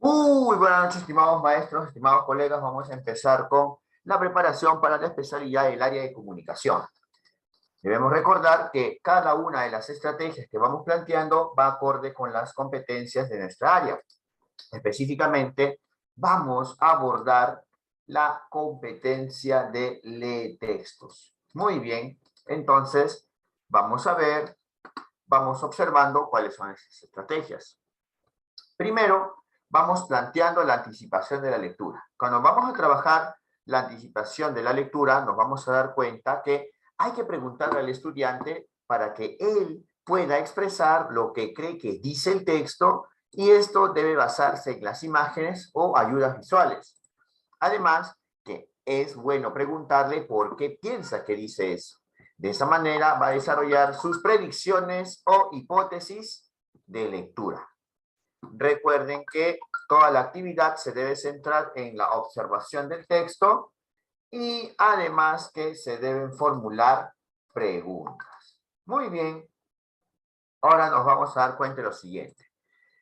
Muy buenas noches, estimados maestros, estimados colegas. Vamos a empezar con la preparación para la especialidad del área de comunicación. Debemos recordar que cada una de las estrategias que vamos planteando va acorde con las competencias de nuestra área. Específicamente, vamos a abordar la competencia de lee textos. Muy bien, entonces vamos a ver, vamos observando cuáles son esas estrategias. Primero, vamos planteando la anticipación de la lectura. Cuando vamos a trabajar la anticipación de la lectura, nos vamos a dar cuenta que hay que preguntarle al estudiante para que él pueda expresar lo que cree que dice el texto, y esto debe basarse en las imágenes o ayudas visuales. Además, que es bueno preguntarle por qué piensa que dice eso. De esa manera va a desarrollar sus predicciones o hipótesis de lectura. Recuerden que toda la actividad se debe centrar en la observación del texto y además que se deben formular preguntas. Muy bien, ahora nos vamos a dar cuenta de lo siguiente,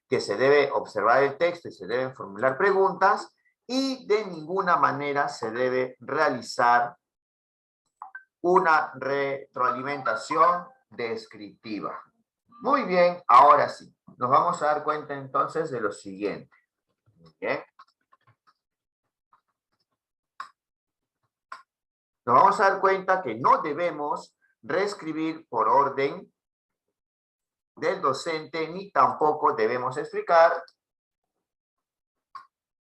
que se debe observar el texto y se deben formular preguntas, y de ninguna manera se debe realizar una retroalimentación descriptiva. Muy bien, ahora sí, nos vamos a dar cuenta entonces de lo siguiente. Bien. Nos vamos a dar cuenta que no debemos reescribir por orden del docente, ni tampoco debemos explicar,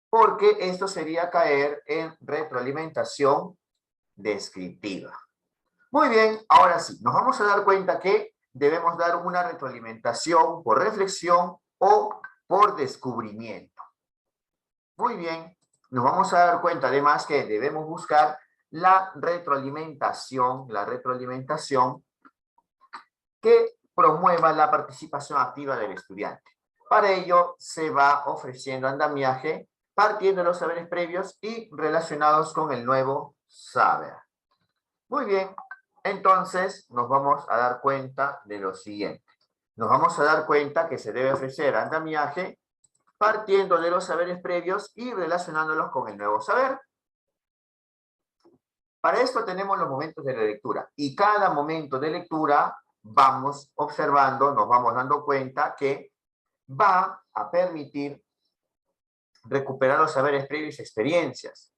porque esto sería caer en retroalimentación descriptiva. Muy bien, ahora sí, nos vamos a dar cuenta que debemos dar una retroalimentación por reflexión o por descubrimiento. Muy bien, nos vamos a dar cuenta además que debemos buscar la retroalimentación que promueva la participación activa del estudiante. Para ello se va ofreciendo andamiaje partiendo de los saberes previos y relacionados con el nuevo saber. Muy bien, entonces nos vamos a dar cuenta de lo siguiente. Nos vamos a dar cuenta que se debe ofrecer andamiaje partiendo de los saberes previos y relacionándolos con el nuevo saber. Para esto tenemos los momentos de la lectura, y cada momento de lectura vamos observando, nos vamos dando cuenta que va a permitir recuperar los saberes previos y experiencias.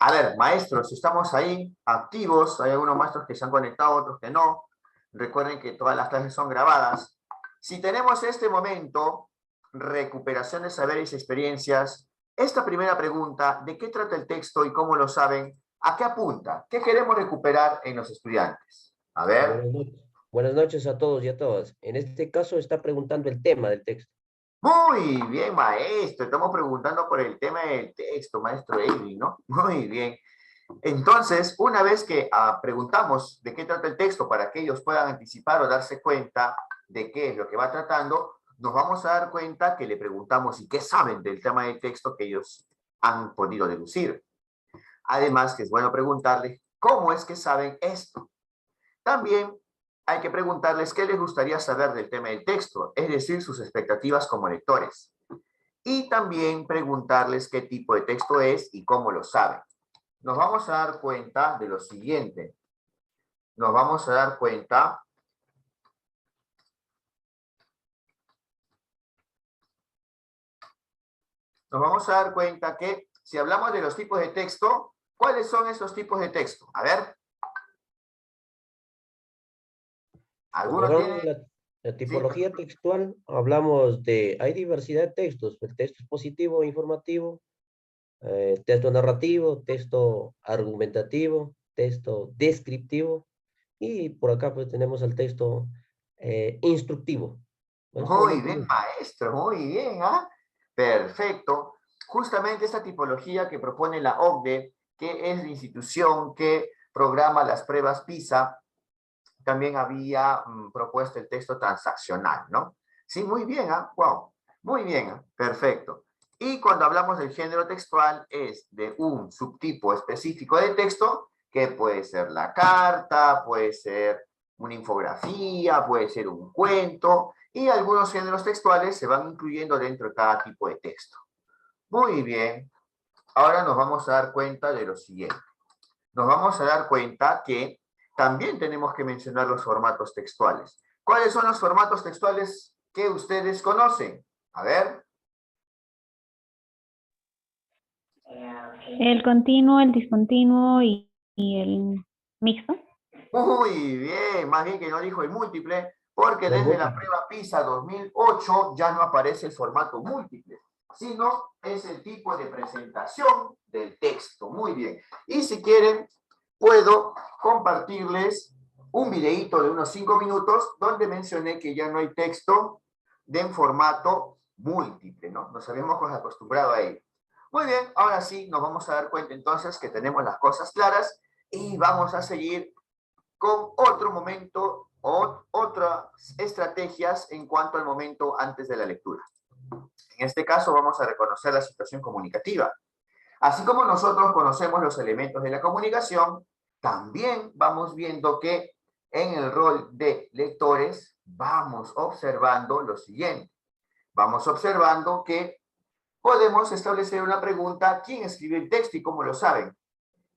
A ver, maestros, estamos ahí activos, hay algunos maestros que se han conectado, otros que no. Recuerden que todas las clases son grabadas. Si tenemos este momento, recuperación de saberes y experiencias, esta primera pregunta, ¿de qué trata el texto y cómo lo saben? ¿A qué apunta? ¿Qué queremos recuperar en los estudiantes? A ver. Buenas noches. Buenas noches a todos y a todas. En este caso está preguntando el tema del texto. Muy bien, maestro. Estamos preguntando por el tema del texto, maestro Edwin, ¿no? Muy bien. Entonces, una vez que preguntamos de qué trata el texto para que ellos puedan anticipar o darse cuenta de qué es lo que va tratando, nos vamos a dar cuenta que le preguntamos y qué saben del tema del texto que ellos han podido deducir. Además, que es bueno preguntarles cómo es que saben esto. También hay que preguntarles qué les gustaría saber del tema del texto, es decir, sus expectativas como lectores. Y también preguntarles qué tipo de texto es y cómo lo saben. Nos vamos a dar cuenta de lo siguiente. Nos vamos a dar cuenta que si hablamos de los tipos de texto, ¿cuáles son esos tipos de texto? A ver. Cuando ¿Alguno hablamos tiene? de la Sí. tipología textual, hablamos de, hay diversidad de textos, el texto expositivo, informativo, texto narrativo, texto argumentativo, texto descriptivo, y por acá pues tenemos el texto instructivo. Muy Básicamente, bien, maestro, muy bien, ¿ah? Perfecto. Justamente esta tipología que propone la OCDE, que es la institución que programa las pruebas PISA, también había propuesto el texto transaccional, ¿no? Sí, muy bien, ¿ah? Wow, muy bien, ¿ah? Perfecto. Y cuando hablamos del género textual es de un subtipo específico de texto, que puede ser la carta, puede ser una infografía, puede ser un cuento, y algunos géneros textuales se van incluyendo dentro de cada tipo de texto. Muy bien. Ahora nos vamos a dar cuenta de lo siguiente. Nos vamos a dar cuenta que también tenemos que mencionar los formatos textuales. ¿Cuáles son los formatos textuales que ustedes conocen? A ver. El continuo, el discontinuo y el mixto. Muy bien, más bien que no dijo el múltiple, porque Los desde la múltiples. prueba PISA 2008 ya no aparece el formato múltiple, sino es el tipo de presentación del texto. Muy bien. Y si quieren, puedo compartirles un videíto de unos 5 minutos donde mencioné que ya no hay texto en formato múltiple, ¿no? Nos habíamos acostumbrado a ello. Muy bien, ahora sí nos vamos a dar cuenta entonces que tenemos las cosas claras y vamos a seguir con otro momento o otras estrategias en cuanto al momento antes de la lectura. En este caso vamos a reconocer la situación comunicativa. Así como nosotros conocemos los elementos de la comunicación, también vamos viendo que en el rol de lectores vamos observando lo siguiente. Vamos observando que podemos establecer una pregunta: ¿quién escribió el texto y cómo lo saben?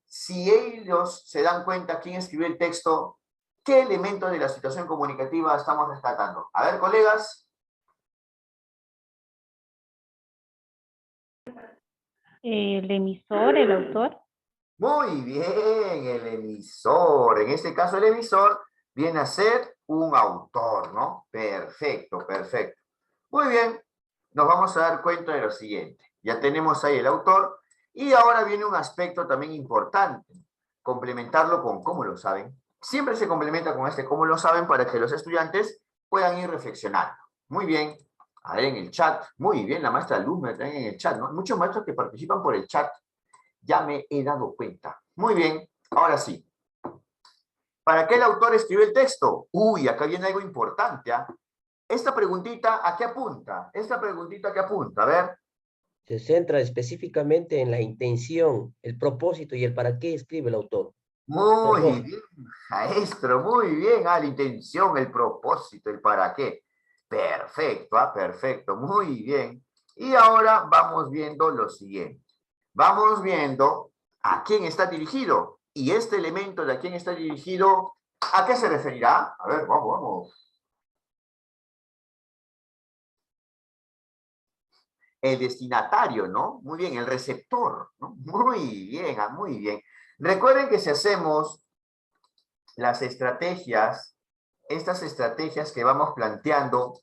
Si ellos se dan cuenta quién escribió el texto, ¿qué elementos de la situación comunicativa estamos rescatando? A ver, colegas. El emisor, el autor. Muy bien, el emisor. En este caso, el emisor viene a ser un autor, ¿no? Perfecto, perfecto. Muy bien, nos vamos a dar cuenta de lo siguiente. Ya tenemos ahí el autor y ahora viene un aspecto también importante. Complementarlo con cómo lo saben. Siempre se complementa con este cómo lo saben para que los estudiantes puedan ir reflexionando. Muy bien. A ver en el chat. Muy bien, la maestra alumna también en el chat, ¿no? Muchos maestros que participan por el chat. Ya me he dado cuenta. Muy bien, ahora sí. ¿Para qué el autor escribió el texto? Uy, acá viene algo importante, ¿ah? Esta preguntita, ¿a qué apunta? Esta preguntita, ¿a qué apunta? A ver. Se centra específicamente en la intención, el propósito y el para qué escribe el autor. Muy Perdón. bien, maestro, muy bien. Ah, la intención, el propósito, el para qué. Perfecto, perfecto, muy bien. Y ahora vamos viendo lo siguiente. Vamos viendo a quién está dirigido. Y este elemento de a quién está dirigido, ¿a qué se referirá? A ver, vamos. El destinatario, ¿no? Muy bien, el receptor, ¿no? Muy bien, muy bien. Recuerden que si hacemos las estrategias, estas estrategias que vamos planteando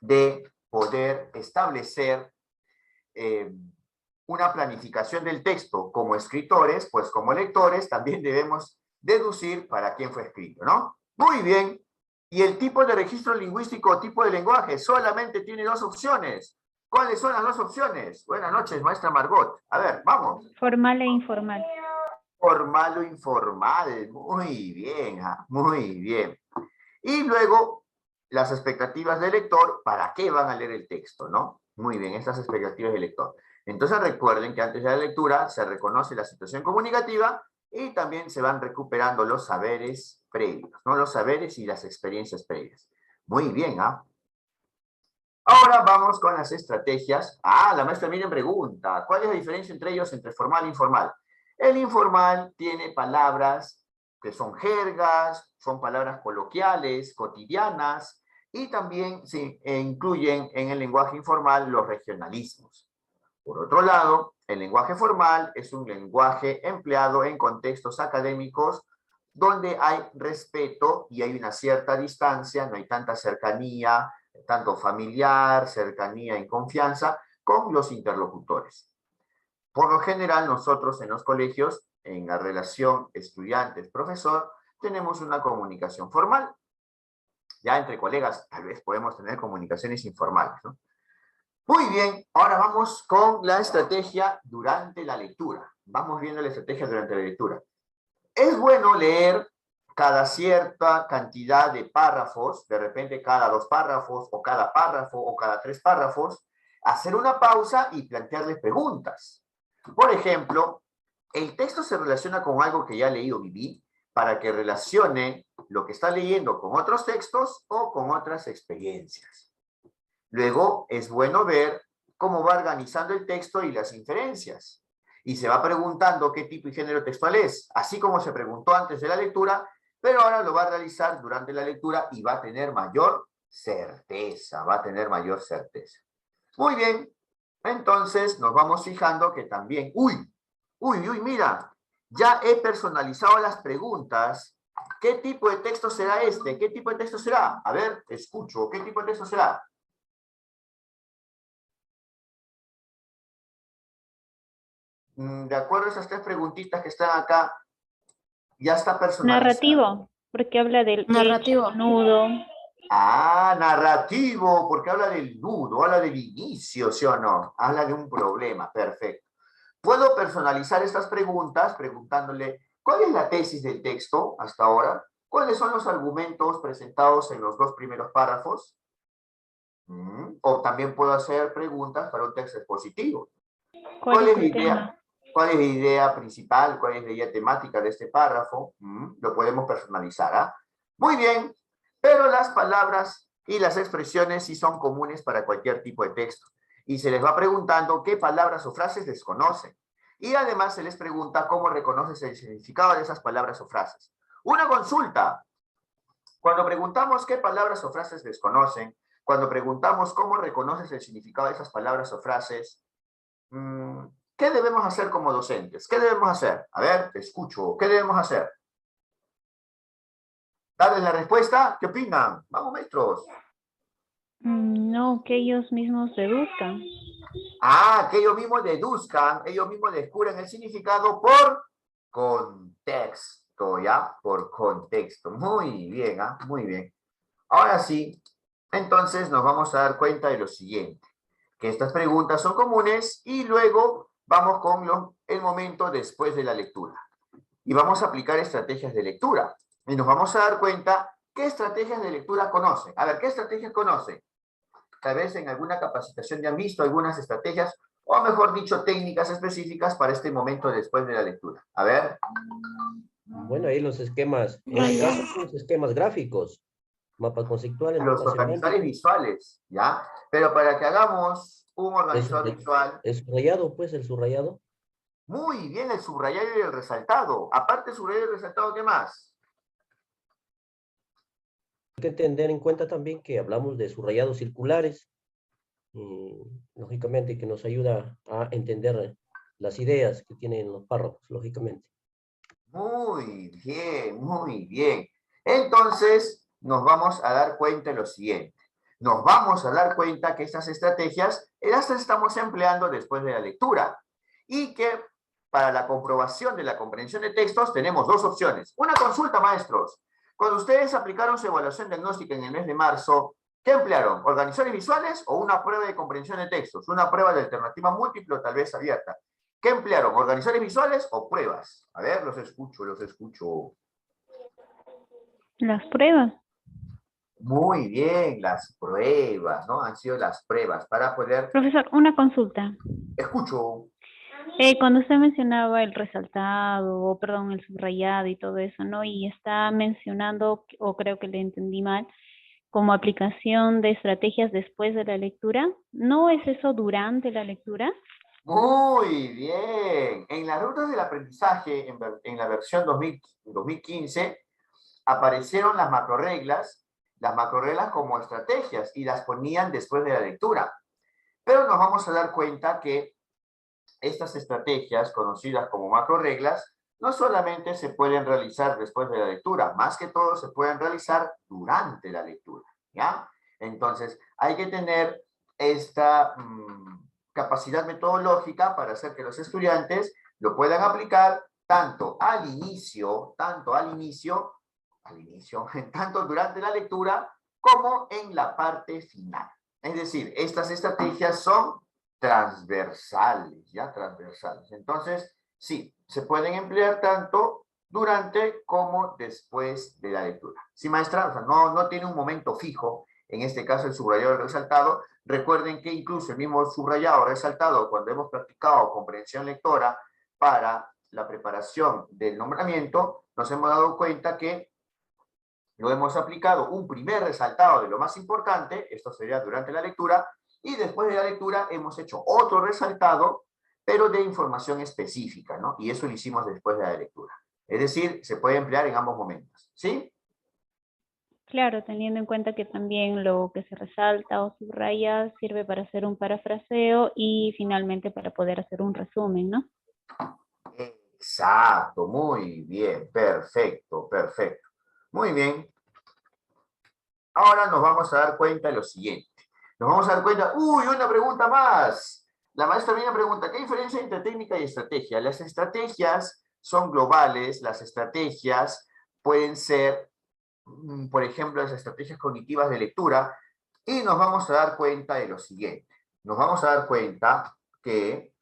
de poder establecer una planificación del texto como escritores, pues como lectores también debemos deducir para quién fue escrito, ¿no? Muy bien. Y el tipo de registro lingüístico o tipo de lenguaje solamente tiene dos opciones. ¿Cuáles son las dos opciones? Buenas noches, maestra Margot. A ver, vamos. Formal e informal. Formal o informal. Muy bien, muy bien. Y luego, las expectativas del lector, ¿para qué van a leer el texto, no? Muy bien, estas expectativas del lector. Entonces recuerden que antes de la lectura se reconoce la situación comunicativa y también se van recuperando los saberes previos, ¿no? Los saberes y las experiencias previas. Muy bien, ¿ah? Ahora vamos con las estrategias. Ah, la maestra Miriam pregunta, ¿cuál es la diferencia entre ellos, entre formal e informal? El informal tiene palabras que son jergas, son palabras coloquiales, cotidianas, y también se incluyen en el lenguaje informal los regionalismos. Por otro lado, el lenguaje formal es un lenguaje empleado en contextos académicos donde hay respeto y hay una cierta distancia, no hay tanta cercanía, tanto familiar, cercanía y confianza con los interlocutores. Por lo general, nosotros en los colegios, en la relación estudiantes-profesor, tenemos una comunicación formal. Ya entre colegas, tal vez podemos tener comunicaciones informales, ¿no? Muy bien, ahora vamos con la estrategia durante la lectura. Vamos viendo la estrategia durante la lectura. Es bueno leer cada cierta cantidad de párrafos, de repente cada 2 párrafos, o cada párrafo, o cada 3 párrafos, hacer una pausa y plantearles preguntas. Por ejemplo, el texto se relaciona con algo que ya leí o viví, para que relacione lo que está leyendo con otros textos o con otras experiencias. Luego, es bueno ver cómo va organizando el texto y las inferencias. Y se va preguntando qué tipo y género textual es, así como se preguntó antes de la lectura, pero ahora lo va a realizar durante la lectura y va a tener mayor certeza, va a tener mayor certeza. Muy bien, entonces nos vamos fijando que también, mira, ya he personalizado las preguntas. ¿Qué tipo de texto será este? ¿Qué tipo de texto será? A ver, escucho, ¿qué tipo de texto será? De acuerdo a esas tres preguntitas que están acá, ya está personalizado. Narrativo, porque habla del Narrativo. hecho, nudo. Ah, narrativo, porque habla del nudo, habla del inicio, ¿sí o no? Habla de un problema, perfecto. Puedo personalizar estas preguntas preguntándole, ¿cuál es la tesis del texto hasta ahora? ¿Cuáles son los argumentos presentados en los dos primeros párrafos? O también puedo hacer preguntas para un texto expositivo. ¿Cuál es la idea? ¿Cuál es la idea principal? ¿Cuál es la idea temática de este párrafo? Lo podemos personalizar, ¿ah? Muy bien, pero las palabras y las expresiones sí son comunes para cualquier tipo de texto. Y se les va preguntando qué palabras o frases desconocen. Y además se les pregunta cómo reconoces el significado de esas palabras o frases. Una consulta. Cuando preguntamos qué palabras o frases desconocen, cuando preguntamos cómo reconoces el significado de esas palabras o frases, ¿qué debemos hacer como docentes? ¿Qué debemos hacer? A ver, te escucho. ¿Qué debemos hacer? ¿Darles la respuesta? ¿Qué opinan? Vamos, maestros. No, que ellos mismos deduzcan. Ah, que ellos mismos deduzcan, ellos mismos descubren el significado por contexto, ¿ya? Por contexto. Muy bien, ¿ah? Muy bien. Ahora sí, entonces nos vamos a dar cuenta de lo siguiente, que estas preguntas son comunes y luego vamos con el momento después de la lectura. Y vamos a aplicar estrategias de lectura. Y nos vamos a dar cuenta qué estrategias de lectura conocen. A ver, ¿qué estrategias conocen? Tal vez en alguna capacitación ya han visto algunas estrategias, o mejor dicho, técnicas específicas para este momento después de la lectura. A ver. Bueno, ahí los esquemas, en este caso, los esquemas gráficos, mapas conceptuales, Los mapas organizadores semánticos. visuales, ¿ya? Pero para que hagamos un organizador visual. El subrayado, pues, el subrayado. Muy bien, el subrayado y el resaltado. Aparte del subrayado y el resaltado, ¿qué más? Hay que tener en cuenta también que hablamos de subrayados circulares, y, lógicamente, que nos ayuda a entender las ideas que tienen los párrafos, lógicamente. Muy bien, muy bien. Entonces, nos vamos a dar cuenta de lo siguiente. Nos vamos a dar cuenta que estas estrategias las estamos empleando después de la lectura y que para la comprobación de la comprensión de textos tenemos dos opciones. Una consulta, maestros. Cuando ustedes aplicaron su evaluación diagnóstica en el mes de marzo, ¿qué emplearon? ¿Organizadores visuales o una prueba de comprensión de textos? Una prueba de alternativa múltiple o tal vez abierta. ¿Qué emplearon? ¿Organizadores visuales o pruebas? A ver, los escucho, los escucho. Las pruebas. Muy bien, las pruebas, ¿no? Han sido las pruebas para poder... Profesor, una consulta. Escucho. Cuando usted mencionaba el resaltado, o perdón, el subrayado y todo eso, ¿no? Y está mencionando, o creo que le entendí mal, como aplicación de estrategias después de la lectura. ¿No es eso durante la lectura? Muy bien. En las rutas del aprendizaje, en la versión 2015, aparecieron las macroreglas como estrategias y las ponían después de la lectura. Pero nos vamos a dar cuenta que estas estrategias, conocidas como macroreglas, no solamente se pueden realizar después de la lectura, más que todo se pueden realizar durante la lectura, ¿ya? Entonces, hay que tener esta capacidad metodológica para hacer que los estudiantes lo puedan aplicar tanto tanto durante la lectura como en la parte final. Es decir, estas estrategias son transversales, ¿ya? Transversales. Entonces, sí, se pueden emplear tanto durante como después de la lectura. Sí, maestra, o sea, no tiene un momento fijo, en este caso el subrayado y el resaltado. Recuerden que incluso el mismo subrayado o resaltado, cuando hemos practicado comprensión lectora para la preparación del nombramiento, nos hemos dado cuenta que lo hemos aplicado un primer resaltado de lo más importante, esto sería durante la lectura, y después de la lectura hemos hecho otro resaltado, pero de información específica, ¿no? Y eso lo hicimos después de la lectura. Es decir, se puede emplear en ambos momentos, ¿sí? Claro, teniendo en cuenta que también lo que se resalta o subraya sirve para hacer un parafraseo y finalmente para poder hacer un resumen, ¿no? Exacto, muy bien, perfecto, perfecto. Muy bien. Ahora nos vamos a dar cuenta de lo siguiente. Nos vamos a dar cuenta, ¡uy, una pregunta más! La maestra viene a preguntar, ¿qué diferencia entre técnica y estrategia? Las estrategias son globales, las estrategias pueden ser, por ejemplo, las estrategias cognitivas de lectura, y nos vamos a dar cuenta de lo siguiente. Nos vamos a dar cuenta que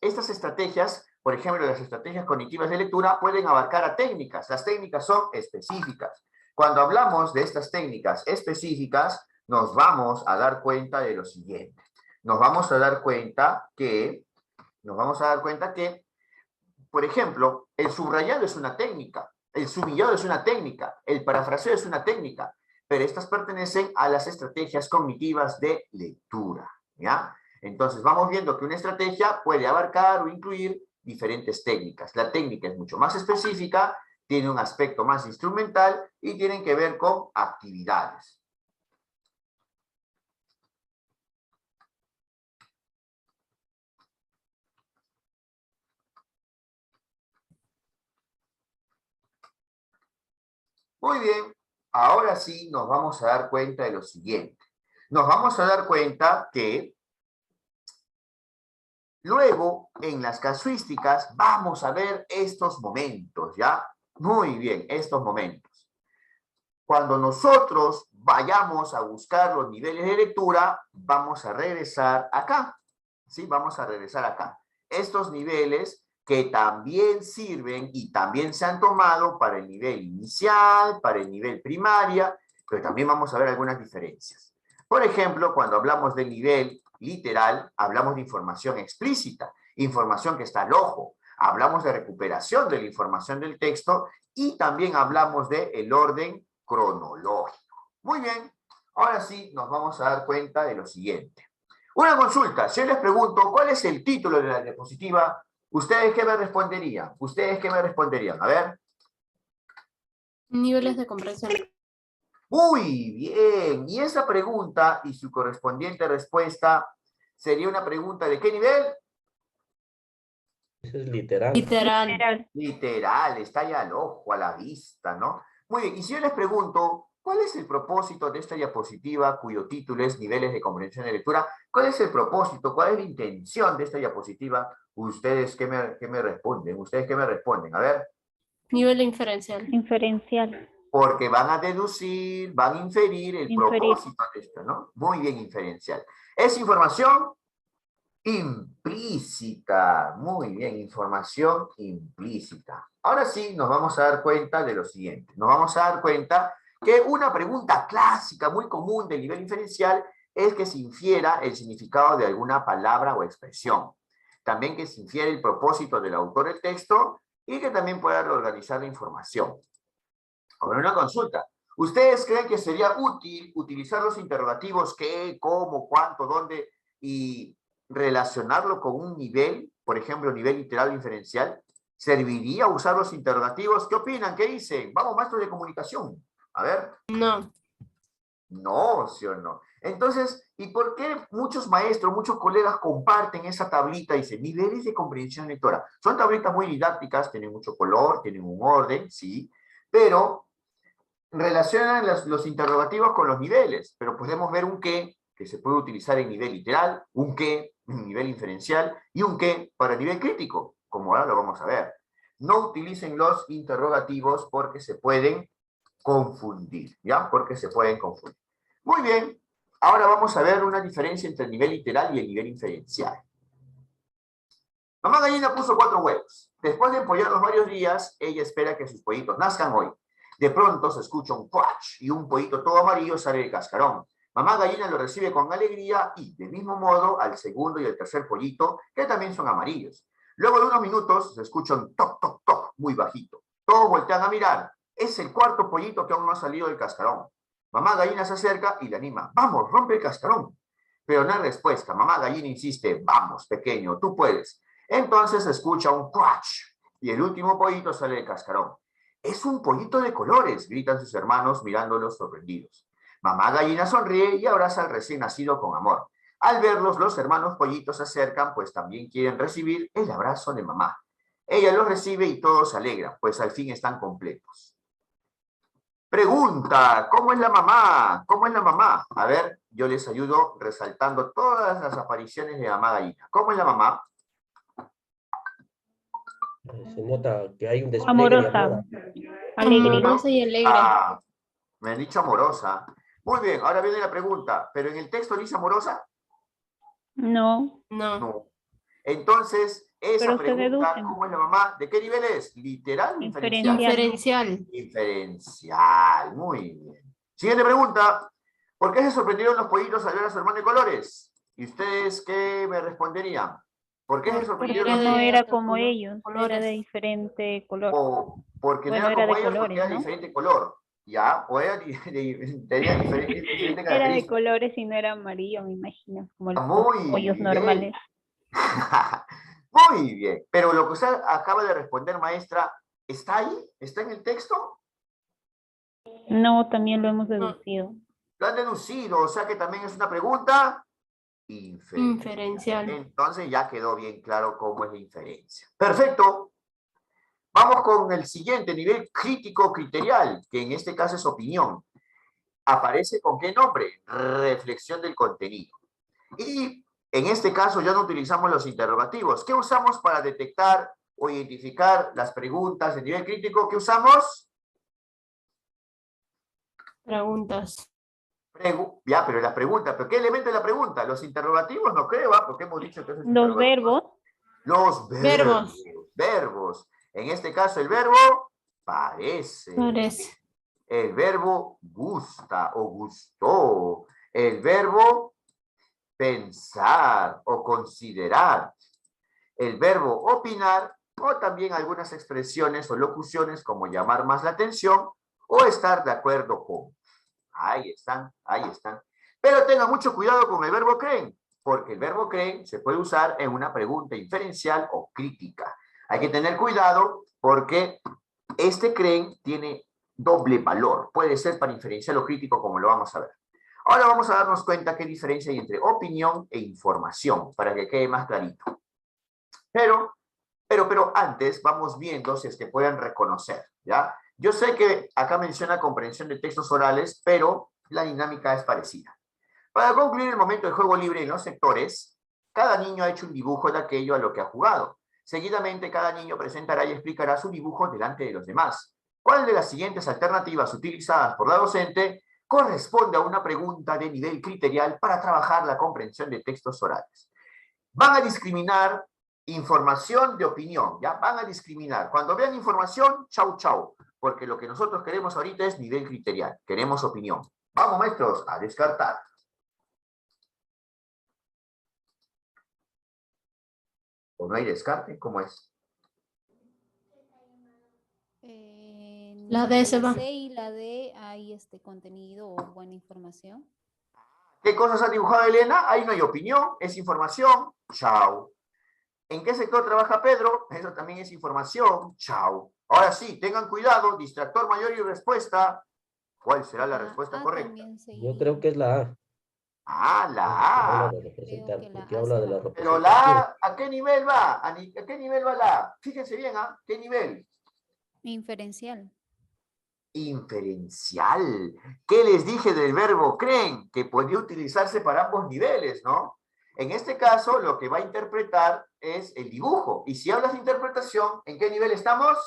estas estrategias, por ejemplo, las estrategias cognitivas de lectura, pueden abarcar a técnicas. Las técnicas son específicas. Cuando hablamos de estas técnicas específicas, nos vamos a dar cuenta de lo siguiente. Nos vamos a dar cuenta que, por ejemplo, el subrayado es una técnica, el subillado es una técnica, el parafraseo es una técnica, pero estas pertenecen a las estrategias cognitivas de lectura, ¿ya? Entonces vamos viendo que una estrategia puede abarcar o incluir diferentes técnicas. La técnica es mucho más específica, tiene un aspecto más instrumental y tienen que ver con actividades. Muy bien, ahora sí nos vamos a dar cuenta de lo siguiente. Nos vamos a dar cuenta que luego, en las casuísticas, vamos a ver estos momentos, ¿ya? Muy bien, estos momentos. Cuando nosotros vayamos a buscar los niveles de lectura, vamos a regresar acá, ¿sí? Vamos a regresar acá. Estos niveles que también sirven y también se han tomado para el nivel inicial, para el nivel primaria, pero también vamos a ver algunas diferencias. Por ejemplo, cuando hablamos del nivel literal, hablamos de información explícita, información que está al ojo, hablamos de recuperación de la información del texto y también hablamos del orden cronológico. Muy bien, ahora sí nos vamos a dar cuenta de lo siguiente. Una consulta, si yo les pregunto cuál es el título de la diapositiva, ¿ustedes qué me responderían? ¿Ustedes qué me responderían? A ver. Niveles de comprensión. Muy bien, y esa pregunta y su correspondiente respuesta sería una pregunta ¿de qué nivel? Eso es literal. Literal. Literal, está ahí al ojo, a la vista, ¿no? Muy bien, y si yo les pregunto, ¿cuál es el propósito de esta diapositiva cuyo título es Niveles de Comprensión de Lectura? ¿Cuál es el propósito? ¿Cuál es la intención de esta diapositiva? ¿Ustedes qué me responden? ¿Ustedes qué me responden? A ver. Nivel inferencial. Inferencial. Porque van a deducir, van a inferir el propósito de esto, ¿no? Muy bien, inferencial. Es información implícita. Muy bien, información implícita. Ahora sí nos vamos a dar cuenta de lo siguiente. Nos vamos a dar cuenta que una pregunta clásica, muy común del nivel inferencial, es que se infiera el significado de alguna palabra o expresión. También que se infiere el propósito del autor del texto y que también pueda reorganizar la información. Ahora una consulta. ¿Ustedes creen que sería útil utilizar los interrogativos qué, cómo, cuánto, dónde y relacionarlo con un nivel, por ejemplo, nivel literal o inferencial? ¿Serviría usar los interrogativos? ¿Qué opinan? ¿Qué dicen? Vamos, maestros de comunicación. A ver. No. No, ¿sí o no? Entonces, ¿y por qué muchos maestros, muchos colegas comparten esa tablita? Dice, niveles de comprensión lectora. Son tablitas muy didácticas, tienen mucho color, tienen un orden, sí, pero relacionan los interrogativos con los niveles, pero podemos ver un qué, que se puede utilizar en nivel literal, un qué en nivel inferencial, y un qué para nivel crítico, como ahora lo vamos a ver. No utilicen los interrogativos porque se pueden confundir, ¿ya? Porque se pueden confundir. Muy bien, ahora vamos a ver una diferencia entre el nivel literal y el nivel inferencial. Mamá gallina puso 4 huevos. Después de empollarlos varios días, ella espera que sus pollitos nazcan hoy. De pronto se escucha un cuach y un pollito todo amarillo sale del cascarón. Mamá gallina lo recibe con alegría y, del mismo modo, al segundo y al tercer pollito, que también son amarillos. Luego de unos minutos se escucha un toc, toc, toc, muy bajito. Todos voltean a mirar. Es el cuarto pollito que aún no ha salido del cascarón. Mamá gallina se acerca y le anima. Vamos, rompe el cascarón. Pero no hay respuesta. Mamá gallina insiste. Vamos, pequeño, tú puedes. Entonces se escucha un ¡cuach! Y el último pollito sale del cascarón. Es un pollito de colores, gritan sus hermanos mirándolos sorprendidos. Mamá gallina sonríe y abraza al recién nacido con amor. Al verlos, los hermanos pollitos se acercan, pues también quieren recibir el abrazo de mamá. Ella los recibe y todos se alegran, pues al fin están completos. Pregunta, ¿cómo es la mamá? ¿Cómo es la mamá? A ver, yo les ayudo resaltando todas las apariciones de mamá gallina. ¿Cómo es la mamá? Se nota que hay un despliegue de Amorosa, amor. alegre. Amorosa y alegre. Ah, me han dicho amorosa. Muy bien, ahora viene la pregunta. ¿Pero en el texto dice amorosa? No, No. No. Entonces, esa pero se pregunta, deducen. ¿cómo es la mamá? ¿De qué nivel es? ¿Literal o inferencial? Inferencial. Diferencial. Inferencial, muy bien. Siguiente pregunta. ¿Por qué se sorprendieron los pollitos al ver a su hermano de colores? ¿Y ustedes qué me responderían? ¿Por qué se Porque sorprendieron Porque los no de era pollitos? otro como color, ellos, era de colores. diferente color. O porque no Bueno, era era como de ellos, porque colores, era de ¿no? diferente color. ¿Ya? O era tenía diferente Era de característica. colores y no era amarillo, me imagino, como los Muy pollos bien. normales. Muy bien. Pero lo que usted acaba de responder, maestra, ¿está ahí? ¿Está en el texto? No, también lo hemos deducido. Lo han deducido, o sea que también es una pregunta inferencial. Inferencial. Entonces ya quedó bien claro cómo es la inferencia. Perfecto. Vamos con el siguiente, nivel crítico criterial, que en este caso es opinión. ¿Aparece con qué nombre? Reflexión del contenido. Y en este caso ya no utilizamos los interrogativos. ¿Qué usamos para detectar o identificar las preguntas de nivel crítico? ¿Qué usamos? Preguntas. Ya, pero la pregunta, ¿pero qué elemento de la pregunta? Los interrogativos no creo, porque hemos dicho que es Los interrogativos. verbos, Los verbos. Verbos. En este caso el verbo parece. Parece. El verbo gusta o gustó. El verbo pensar o considerar. El verbo opinar o también algunas expresiones o locuciones como llamar más la atención o estar de acuerdo con. Ahí están, ahí están. Pero tengan mucho cuidado con el verbo creen, porque el verbo creen se puede usar en una pregunta inferencial o crítica. Hay que tener cuidado porque este creen tiene doble valor. Puede ser para inferencial o crítico, como lo vamos a ver. Ahora vamos a darnos cuenta qué diferencia hay entre opinión e información, para que quede más clarito. Pero antes vamos viendo si es que pueden reconocer, ¿ya? Yo sé que acá menciona comprensión de textos orales, pero la dinámica es parecida. Para concluir el momento de juego libre en los sectores, cada niño ha hecho un dibujo de aquello a lo que ha jugado. Seguidamente, cada niño presentará y explicará su dibujo delante de los demás. ¿Cuál de las siguientes alternativas utilizadas por la docente corresponde a una pregunta de nivel criterial para trabajar la comprensión de textos orales? Van a discriminar información de opinión, ¿ya? Van a discriminar. Cuando vean información, chau, chau. Porque lo que nosotros queremos ahorita es nivel criterial. Queremos opinión. Vamos, maestros, a descartar. ¿O no hay descarte? ¿Cómo es? La D se va. C y la D hay contenido o buena información. ¿Qué cosas ha dibujado Elena? Ahí no hay opinión, es información. Chao. ¿En qué sector trabaja Pedro? Eso también es información. Chao. Ahora sí, tengan cuidado, distractor mayor y respuesta. ¿Cuál será la respuesta correcta? Yo creo que es la A. Ah, la Habla A. de representar, que la porque A habla se de la va. Pero la representación. A, ¿a qué nivel va? ¿A qué nivel va la A? Fíjense bien, ¿ah? ¿Qué nivel? Inferencial. Inferencial. ¿Qué les dije del verbo creen? Que podría utilizarse para ambos niveles, ¿no? En este caso, lo que va a interpretar es el dibujo. Y si hablas de interpretación, ¿en qué nivel estamos?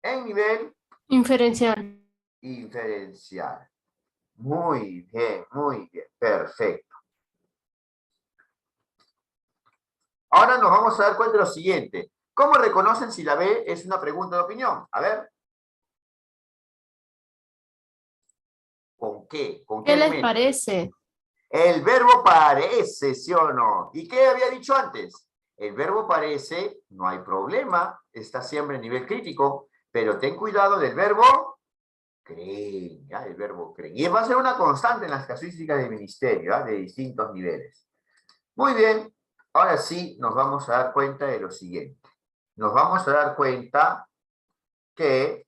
En nivel Inferencial. inferencial. Muy bien, perfecto. Ahora nos vamos a dar cuenta de lo siguiente. ¿Cómo reconocen si la B es una pregunta de opinión? A ver. ¿Con qué? ¿Con qué ¿Qué les elemento? parece? El verbo parece, ¿sí o no? ¿Y qué había dicho antes? El verbo parece, no hay problema, está siempre en nivel crítico, pero ten cuidado del verbo creen, ¿ya? El verbo creen. Y va a ser una constante en las casuísticas del ministerio, ¿ya? De distintos niveles. Muy bien, ahora sí nos vamos a dar cuenta de lo siguiente. Nos vamos a dar cuenta que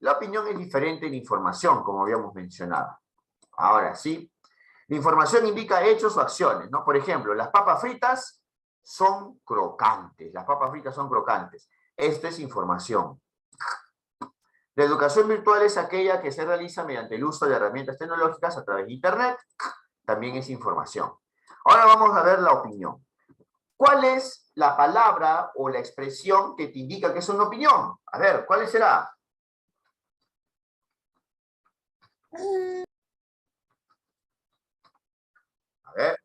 la opinión es diferente de la información, como habíamos mencionado. Ahora sí, la información indica hechos o acciones, ¿no? Por ejemplo, las papas fritas son crocantes. Las papas fritas son crocantes. Esto es información. La educación virtual es aquella que se realiza mediante el uso de herramientas tecnológicas a través de Internet. También es información. Ahora vamos a ver la opinión. ¿Cuál es la palabra o la expresión que te indica que es una opinión? A ver, ¿cuál será? A ver.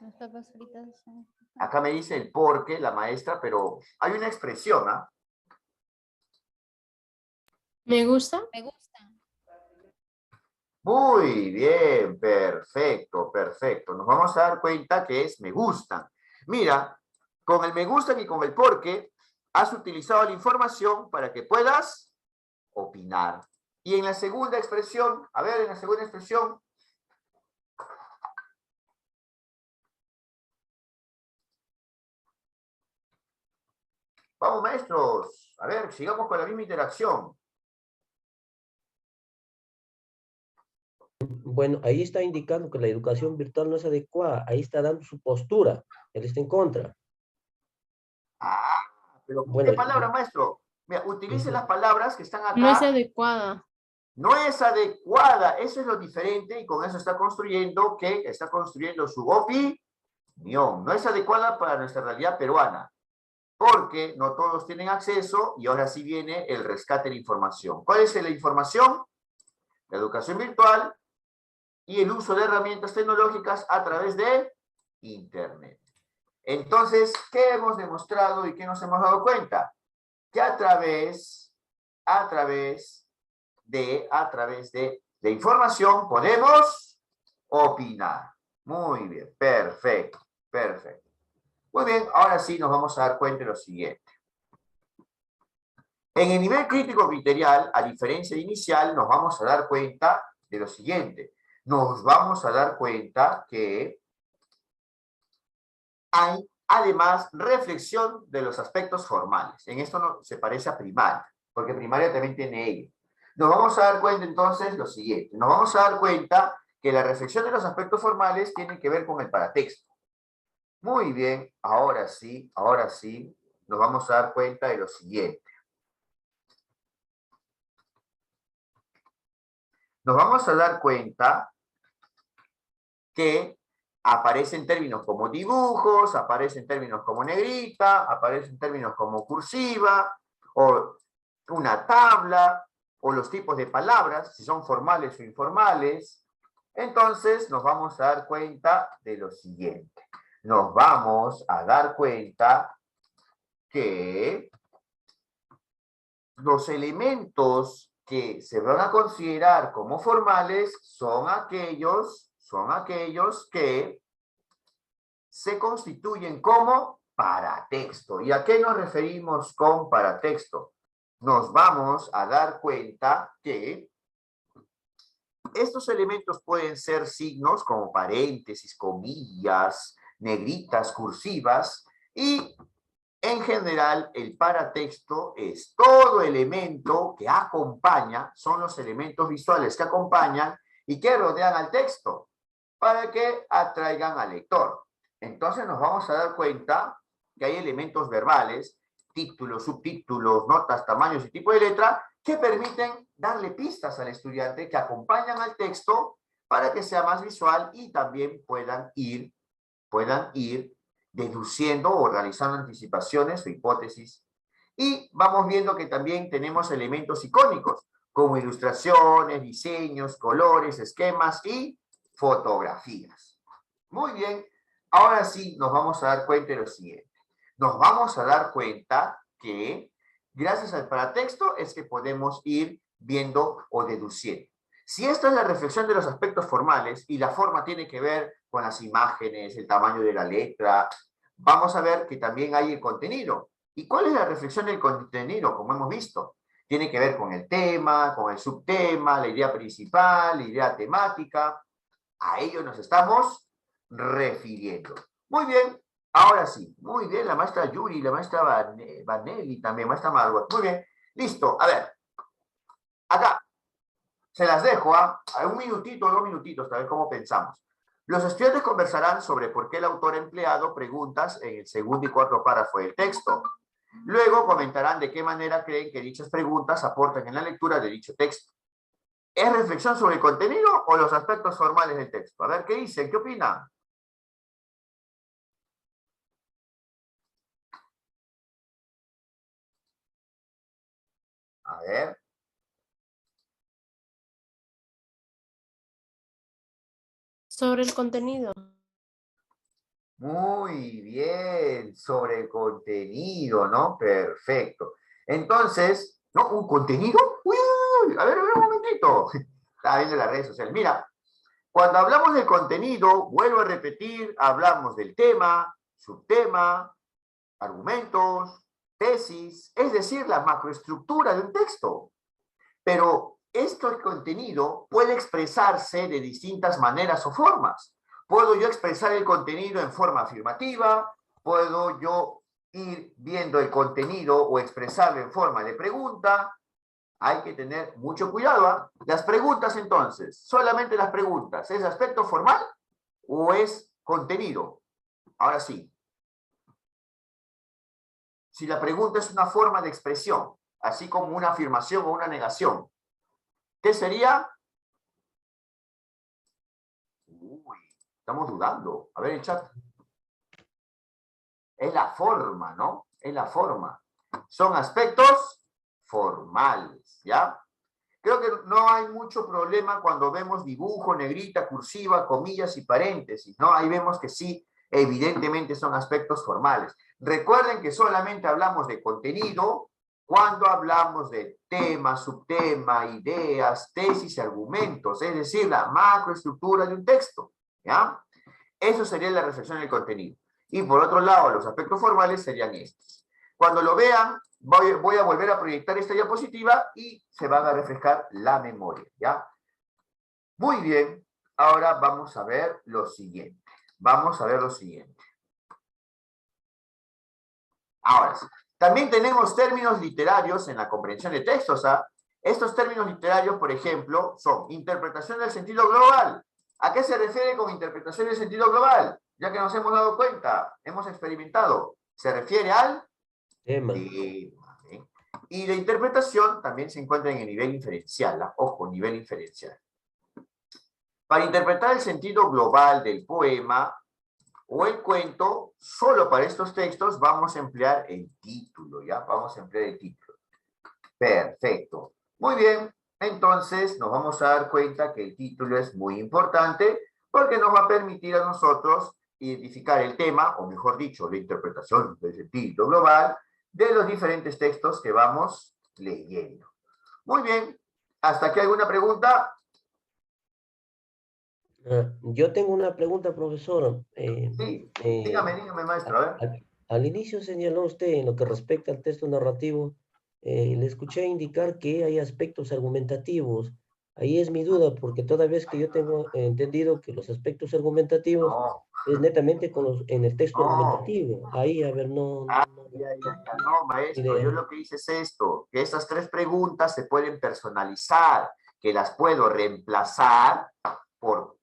Las papas fritas son... Acá me dice el porque, la maestra, pero hay una expresión, ¿ah? ¿Me gusta? Me gusta. Muy bien, perfecto, perfecto. Nos vamos a dar cuenta que es me gustan. Mira, con el me gustan y con el porque has utilizado la información para que puedas opinar. Y en la segunda expresión, a ver, en la segunda expresión, vamos maestros, a ver, sigamos con la misma interacción. Bueno, ahí está indicando que la educación virtual no es adecuada. Ahí está dando su postura. Él está en contra. Ah, pero Bueno, ¿qué palabra, maestro? Mira, utilice las palabras que están acá. No es adecuada. No es adecuada, eso es lo diferente y con eso está construyendo su opinión. No es adecuada para nuestra realidad peruana, porque no todos tienen acceso y ahora sí viene el rescate de la información. ¿Cuál es la información? La educación virtual y el uso de herramientas tecnológicas a través de Internet. Entonces, ¿qué hemos demostrado y qué nos hemos dado cuenta? Que a través de información podemos opinar. Muy bien, perfecto, perfecto. Muy bien, ahora sí nos vamos a dar cuenta de lo siguiente. En el nivel crítico criterial, a diferencia de inicial, nos vamos a dar cuenta de lo siguiente. Nos vamos a dar cuenta que hay además reflexión de los aspectos formales. En esto no, se parece a primaria, porque primaria también tiene ello. Nos vamos a dar cuenta entonces lo siguiente. Nos vamos a dar cuenta que la reflexión de los aspectos formales tiene que ver con el paratexto. Muy bien, ahora sí, nos vamos a dar cuenta de lo siguiente. Nos vamos a dar cuenta que aparecen términos como dibujos, aparecen términos como negrita, aparecen términos como cursiva, o una tabla, o los tipos de palabras, si son formales o informales. Entonces nos vamos a dar cuenta de lo siguiente. Nos vamos a dar cuenta que los elementos que se van a considerar como formales son aquellos que se constituyen como paratexto. ¿Y a qué nos referimos con paratexto? Nos vamos a dar cuenta que estos elementos pueden ser signos como paréntesis, comillas, negritas, cursivas, y en general el paratexto es todo elemento que acompaña, son los elementos visuales que acompañan y que rodean al texto para que atraigan al lector. Entonces nos vamos a dar cuenta que hay elementos verbales, títulos, subtítulos, notas, tamaños y tipo de letra que permiten darle pistas al estudiante que acompañan al texto para que sea más visual y también puedan ir deduciendo o realizando anticipaciones o hipótesis. Y vamos viendo que también tenemos elementos icónicos, como ilustraciones, diseños, colores, esquemas y fotografías. Muy bien, ahora sí nos vamos a dar cuenta de lo siguiente. Nos vamos a dar cuenta que gracias al paratexto es que podemos ir viendo o deduciendo. Si esta es la reflexión de los aspectos formales y la forma tiene que ver con las imágenes, el tamaño de la letra, vamos a ver que también hay el contenido. ¿Y cuál es la reflexión del contenido? Como hemos visto, tiene que ver con el tema, con el subtema, la idea principal, la idea temática. A ello nos estamos refiriendo. Muy bien, ahora sí. Muy bien, la maestra Yuri, la maestra Vanelli también, maestra Margot. Muy bien, listo. A ver, acá, se las dejo, ¿ah? Un minutito, 2 minutitos, a ver cómo pensamos. Los estudiantes conversarán sobre por qué el autor ha empleado preguntas en el segundo y cuarto párrafo del texto. Luego comentarán de qué manera creen que dichas preguntas aportan en la lectura de dicho texto. ¿Es reflexión sobre el contenido o los aspectos formales del texto? A ver, ¿qué dicen? ¿Qué opinan? A ver. Sobre el contenido. Muy bien, sobre el contenido, ¿no? Perfecto. Entonces, ¿no? ¿Un contenido? Uy, a ver, un momentito. Estaba viendo las redes sociales. Mira, cuando hablamos del contenido, vuelvo a repetir, hablamos del tema, subtema, argumentos, tesis, es decir, la macroestructura de un texto. Pero este contenido puede expresarse de distintas maneras o formas. Puedo yo expresar el contenido en forma afirmativa, puedo yo ir viendo el contenido o expresarlo en forma de pregunta. Hay que tener mucho cuidado, ¿eh? Las preguntas entonces, solamente las preguntas, ¿es aspecto formal o es contenido? Ahora sí. Si la pregunta es una forma de expresión, así como una afirmación o una negación, ¿qué sería? Uy, estamos dudando. A ver el chat. Es la forma, ¿no? Es la forma. Son aspectos formales, ¿ya? Creo que no hay mucho problema cuando vemos dibujo, negrita, cursiva, comillas y paréntesis, ¿no? Ahí vemos que sí, evidentemente son aspectos formales. Recuerden que solamente hablamos de contenido cuando hablamos de tema, subtema, ideas, tesis y argumentos, es decir, la macroestructura de un texto, ¿ya? Eso sería la reflexión del contenido. Y por otro lado, los aspectos formales serían estos. Cuando lo vean, voy a volver a proyectar esta diapositiva y se van a refrescar la memoria, ¿ya? Muy bien, ahora vamos a ver lo siguiente. Vamos a ver lo siguiente. Ahora sí. También tenemos términos literarios en la comprensión de textos, ¿ah? Estos términos literarios, por ejemplo, son interpretación del sentido global. ¿A qué se refiere con interpretación del sentido global? Ya que nos hemos dado cuenta, hemos experimentado. Se refiere al Tema. tema. Y la interpretación también se encuentra en el nivel inferencial. Ojo, nivel inferencial. Para interpretar el sentido global del poema o el cuento, solo para estos textos vamos a emplear el título, ¿ya? Vamos a emplear el título. Perfecto. Muy bien. Entonces nos vamos a dar cuenta que el título es muy importante porque nos va a permitir a nosotros identificar el tema, o mejor dicho, la interpretación del sentido global de los diferentes textos que vamos leyendo. Muy bien. ¿Hasta aquí alguna pregunta? Yo tengo una pregunta, profesor. Sí. Dígame, maestro. A ver. Al inicio señaló usted en lo que respecta al texto narrativo, le escuché indicar que hay aspectos argumentativos. Ahí es mi duda, porque toda vez que yo tengo entendido que los aspectos argumentativos No, es netamente en el texto no. argumentativo. Ahí, a ver, no No, maestro, yo idea. lo que hice es esto, que esas 3 preguntas se pueden personalizar, que las puedo reemplazar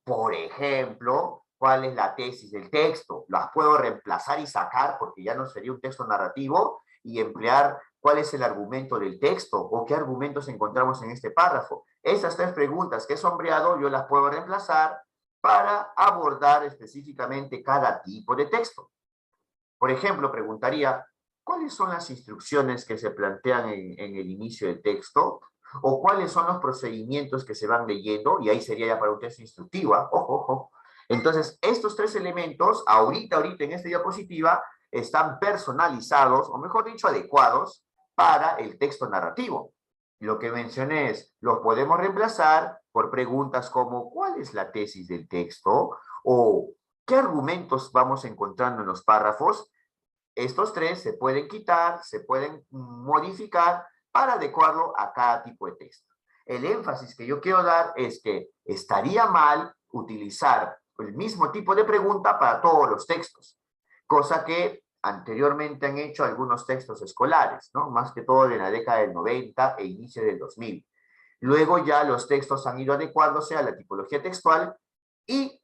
por ejemplo, cuál es la tesis del texto. Las puedo reemplazar y sacar porque ya no sería un texto narrativo y emplear cuál es el argumento del texto o qué argumentos encontramos en este párrafo. Esas 3 preguntas que he sombreado yo las puedo reemplazar para abordar específicamente cada tipo de texto. Por ejemplo, preguntaría, ¿cuáles son las instrucciones que se plantean en el inicio del texto? ¿O cuáles son los procedimientos que se van leyendo? Y ahí sería ya para un texto instructivo. Ojo, ojo. Entonces, estos 3 elementos, ahorita en esta diapositiva, están personalizados, o mejor dicho, adecuados para el texto narrativo. Lo que mencioné es, los podemos reemplazar por preguntas como, ¿cuál es la tesis del texto? O, ¿qué argumentos vamos encontrando en los párrafos? Estos tres se pueden quitar, se pueden modificar para adecuarlo a cada tipo de texto. El énfasis que yo quiero dar es que estaría mal utilizar el mismo tipo de pregunta para todos los textos, cosa que anteriormente han hecho algunos textos escolares, ¿no? Más que todo en la década del 90 e inicio del 2000. Luego ya los textos han ido adecuándose a la tipología textual y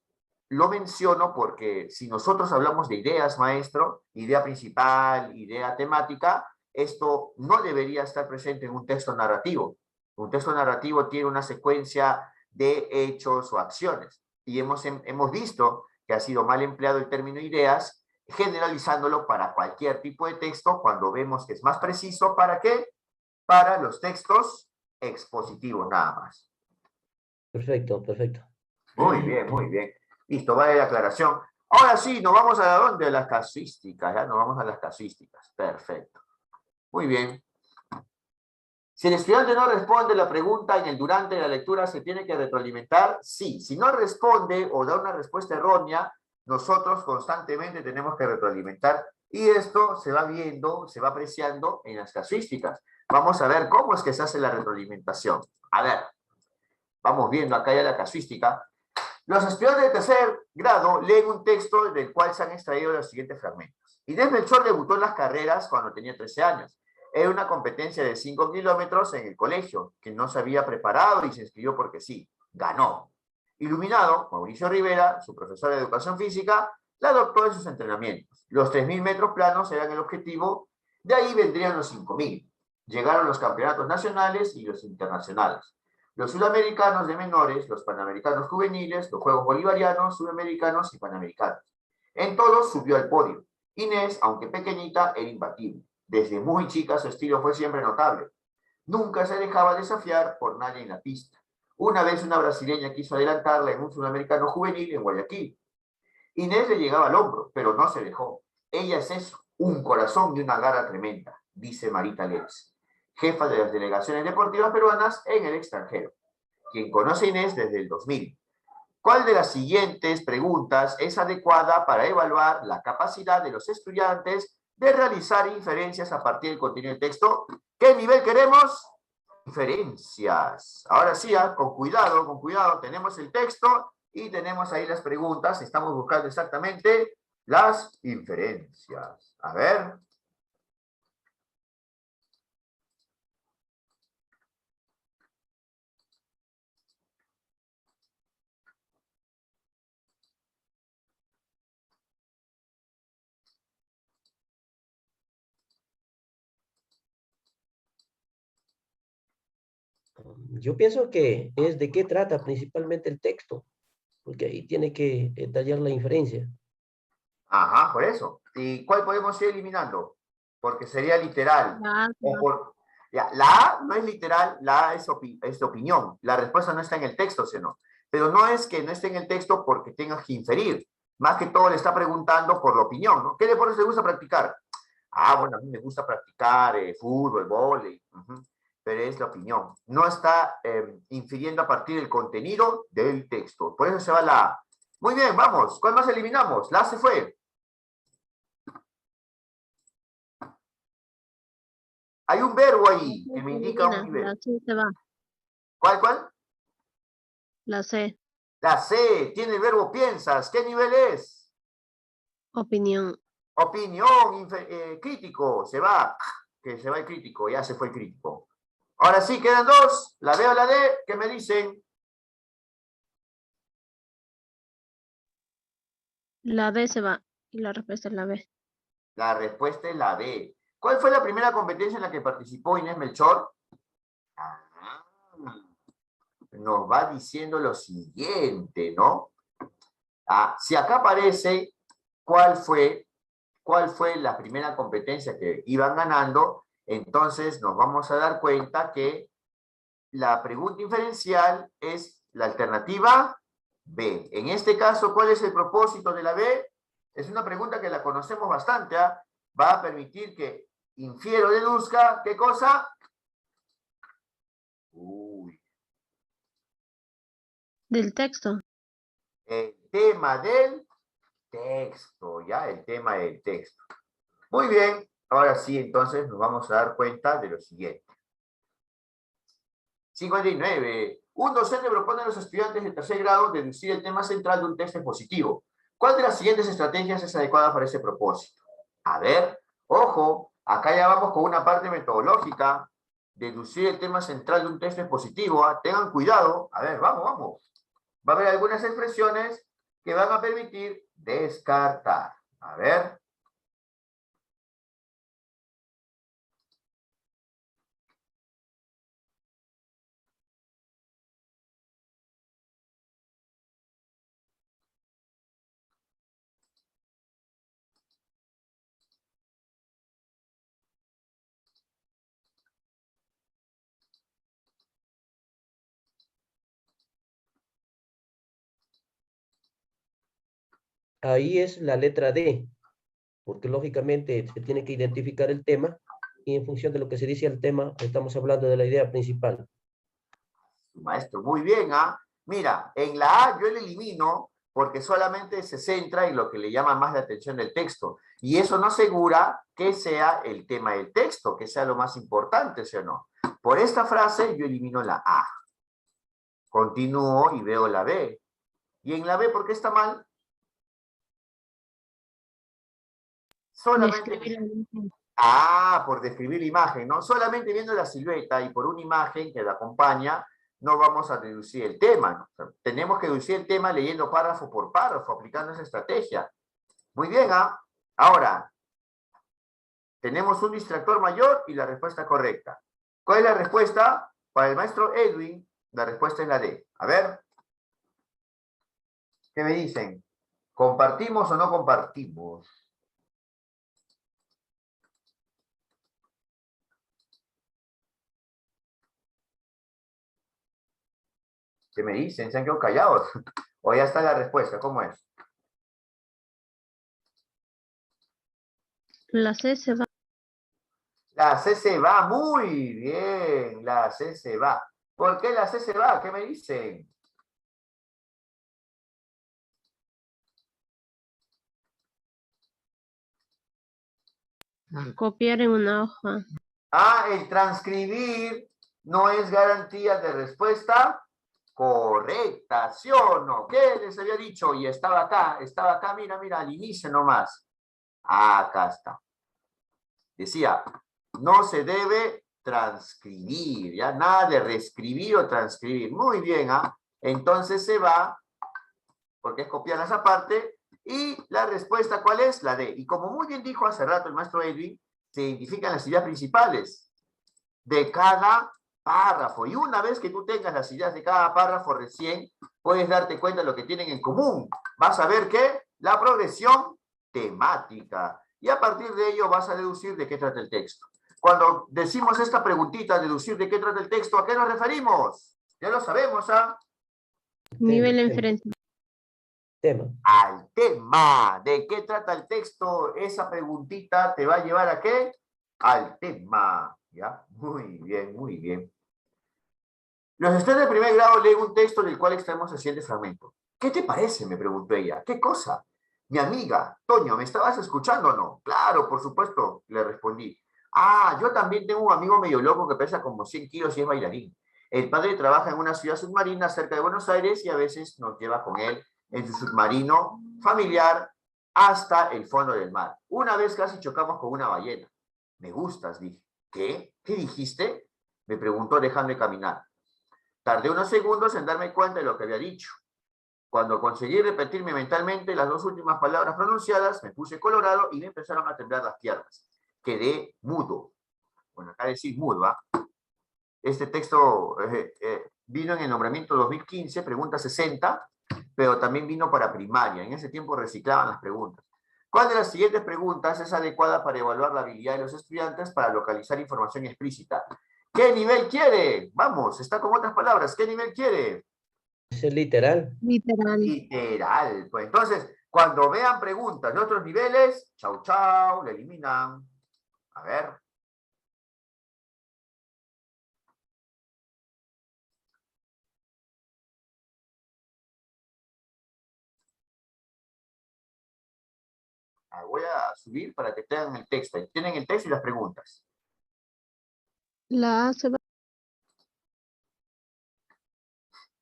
lo menciono porque si nosotros hablamos de ideas, maestro, idea principal, idea temática, esto no debería estar presente en un texto narrativo. Un texto narrativo tiene una secuencia de hechos o acciones. Y hemos visto que ha sido mal empleado el término ideas, generalizándolo para cualquier tipo de texto, cuando vemos que es más preciso. ¿Para qué? Para los textos expositivos nada más. Perfecto, perfecto. Muy bien, muy bien. Listo, vale la aclaración. Ahora sí, nos vamos a dónde? A las casuísticas, ya nos vamos a las casuísticas. Perfecto. Muy bien. Si el estudiante no responde la pregunta en el durante de la lectura, ¿se tiene que retroalimentar? Sí. Si no responde o da una respuesta errónea, nosotros constantemente tenemos que retroalimentar y esto se va viendo, se va apreciando en las casuísticas. Vamos a ver cómo es que se hace la retroalimentación. A ver, vamos viendo acá ya la casuística. Los estudiantes de tercer grado leen un texto del cual se han extraído los siguientes fragmentos. Inés Melchor debutó en las carreras cuando tenía 13 años. Era una competencia de 5 kilómetros en el colegio, que no se había preparado y se inscribió porque sí. Ganó. Iluminado, Mauricio Rivera, su profesor de educación física, la adoptó en sus entrenamientos. Los 3.000 metros planos eran el objetivo, de ahí vendrían los 5.000. Llegaron los campeonatos nacionales y los internacionales. Los sudamericanos de menores, los panamericanos juveniles, los Juegos Bolivarianos, sudamericanos y panamericanos. En todos subió al podio. Inés, aunque pequeñita, era imbatible. Desde muy chica su estilo fue siempre notable. Nunca se dejaba desafiar por nadie en la pista. Una vez una brasileña quiso adelantarla en un sudamericano juvenil en Guayaquil. Inés le llegaba al hombro, pero no se dejó. Ella es eso, un corazón y una garra tremenda, dice Marita Leves, jefa de las delegaciones deportivas peruanas en el extranjero, quien conoce a Inés desde el 2000. ¿Cuál de las siguientes preguntas es adecuada para evaluar la capacidad de los estudiantes de realizar inferencias a partir del contenido del texto? ¿Qué nivel queremos? Inferencias. Ahora sí, con cuidado, tenemos el texto y tenemos ahí las preguntas. Estamos buscando exactamente las inferencias. A ver. Yo pienso que es de qué trata principalmente el texto, porque ahí tiene que detallar la inferencia. Ajá, por eso. ¿Y cuál podemos ir eliminando? Porque sería literal. Ya, la A no es literal, la A es de opinión. La respuesta no está en el texto, sino. Pero no es que no esté en el texto porque tengas que inferir. Más que todo le está preguntando por la opinión, ¿no? ¿Qué deportes te gusta practicar? Ah, bueno, a mí me gusta practicar fútbol, vóley. Pero es la opinión. No está infiriendo a partir del contenido del texto. Por eso se va la A. Muy bien, vamos. ¿Cuál más eliminamos? La A se fue. Hay un verbo ahí que me indica un nivel. La C se va. ¿Cuál? La C. La C, tiene el verbo piensas. ¿Qué nivel es? Opinión. Opinión, crítico. Se va. Que se va el crítico, ya se fue el crítico. Ahora sí, quedan dos. La B o la D, ¿qué me dicen? La B se va. Y la respuesta es la B. La respuesta es la B. ¿Cuál fue la primera competencia en la que participó Inés Melchor? Nos va diciendo lo siguiente, ¿no? Si acá aparece cuál fue la primera competencia que iban ganando, entonces nos vamos a dar cuenta que la pregunta inferencial es la alternativa B. En este caso, ¿cuál es el propósito de la B? Es una pregunta que la conocemos bastante, ¿eh? Va a permitir que infiero, deduzca, ¿qué cosa? Del texto. El tema del texto, ¿ya? El tema del texto. Muy bien, ahora sí, entonces nos vamos a dar cuenta de lo siguiente. 59. Un docente propone a los estudiantes de tercer grado deducir el tema central de un texto expositivo. ¿Cuál de las siguientes estrategias es adecuada para ese propósito? A ver, ojo, acá ya vamos con una parte metodológica. Deducir el tema central de un texto expositivo. Tengan cuidado. A ver, vamos, vamos. Va a haber algunas expresiones que van a permitir descartar. A ver. Ahí es la letra D, porque lógicamente se tiene que identificar el tema y en función de lo que se dice el tema, estamos hablando de la idea principal. Maestro, muy bien, ¿ah? Mira, en la A yo le elimino porque solamente se centra en lo que le llama más la atención del texto. Y eso no asegura que sea el tema del texto, que sea lo más importante, ¿sí o no? Por esta frase yo elimino la A. Continúo y veo la B. ¿Y en la B por qué está mal? Solamente... Describir la imagen. Ah, por describir la imagen, ¿no? Solamente viendo la silueta y por una imagen que la acompaña, no vamos a deducir el tema, ¿no? O sea, tenemos que deducir el tema leyendo párrafo por párrafo, aplicando esa estrategia. Muy bien, ¿ah? Ahora, tenemos un distractor mayor y la respuesta correcta. ¿Cuál es la respuesta? Para el maestro Edwin, la respuesta es la D. A ver. ¿Qué me dicen? ¿Compartimos o no compartimos? ¿Qué me dicen? ¿Se han quedado callados? ¿O ya está la respuesta? ¿Cómo es? La C se va. La C se va, muy bien, la C se va. ¿Por qué la C se va? ¿Qué me dicen? Copiar en una hoja. Ah, el transcribir no es garantía de respuesta correcta, ¿sí o no? ¿Qué les había dicho? Y estaba acá, mira, mira, al inicio nomás. Acá está. Decía, no se debe transcribir, ¿ya? Nada de reescribir o transcribir. Muy bien, ¿ah? Entonces se va, porque es copiar esa parte, y la respuesta, ¿cuál es? La D. Y como muy bien dijo hace rato el maestro Edwin, se identifican las ideas principales de cada párrafo. Y una vez que tú tengas las ideas de cada párrafo recién, puedes darte cuenta de lo que tienen en común. Vas a ver que la progresión temática. Y a partir de ello vas a deducir de qué trata el texto. Cuando decimos esta preguntita, deducir de qué trata el texto, ¿a qué nos referimos? Ya lo sabemos, ¿ah? Nivel enfrente. Tema. Al tema. ¿De qué trata el texto? Esa preguntita te va a llevar ¿a qué? Al tema. ¿Ya? Muy bien, muy bien. Los estudiantes de primer grado leen un texto del cual extraemos el siguiente fragmento. ¿Qué te parece? Me preguntó ella. ¿Qué cosa? Mi amiga, Toño, ¿me estabas escuchando o no? Claro, por supuesto, le respondí. Ah, yo también tengo un amigo medio loco que pesa como 100 kilos y es bailarín. El padre trabaja en una ciudad submarina cerca de Buenos Aires y a veces nos lleva con él en su submarino familiar hasta el fondo del mar. Una vez casi chocamos con una ballena. Me gustas, dije. ¿Qué? ¿Qué dijiste? Me preguntó dejando de caminar. Tardé unos segundos en darme cuenta de lo que había dicho. Cuando conseguí repetirme mentalmente las dos últimas palabras pronunciadas, me puse colorado y me empezaron a temblar las piernas. Quedé mudo. Bueno, acá decir mudo, ¿ah? Este texto vino en el nombramiento 2015, pregunta 60, pero también vino para primaria. En ese tiempo reciclaban las preguntas. ¿Cuál de las siguientes preguntas es adecuada para evaluar la habilidad de los estudiantes para localizar información explícita? ¿Qué nivel quiere? Vamos, está con otras palabras. ¿Qué nivel quiere? Es literal. Literal. Literal. Pues entonces, cuando vean preguntas de otros niveles, chau, chau, le eliminan. A ver. Voy a subir para que tengan el texto. Tienen el texto y las preguntas. La A se va.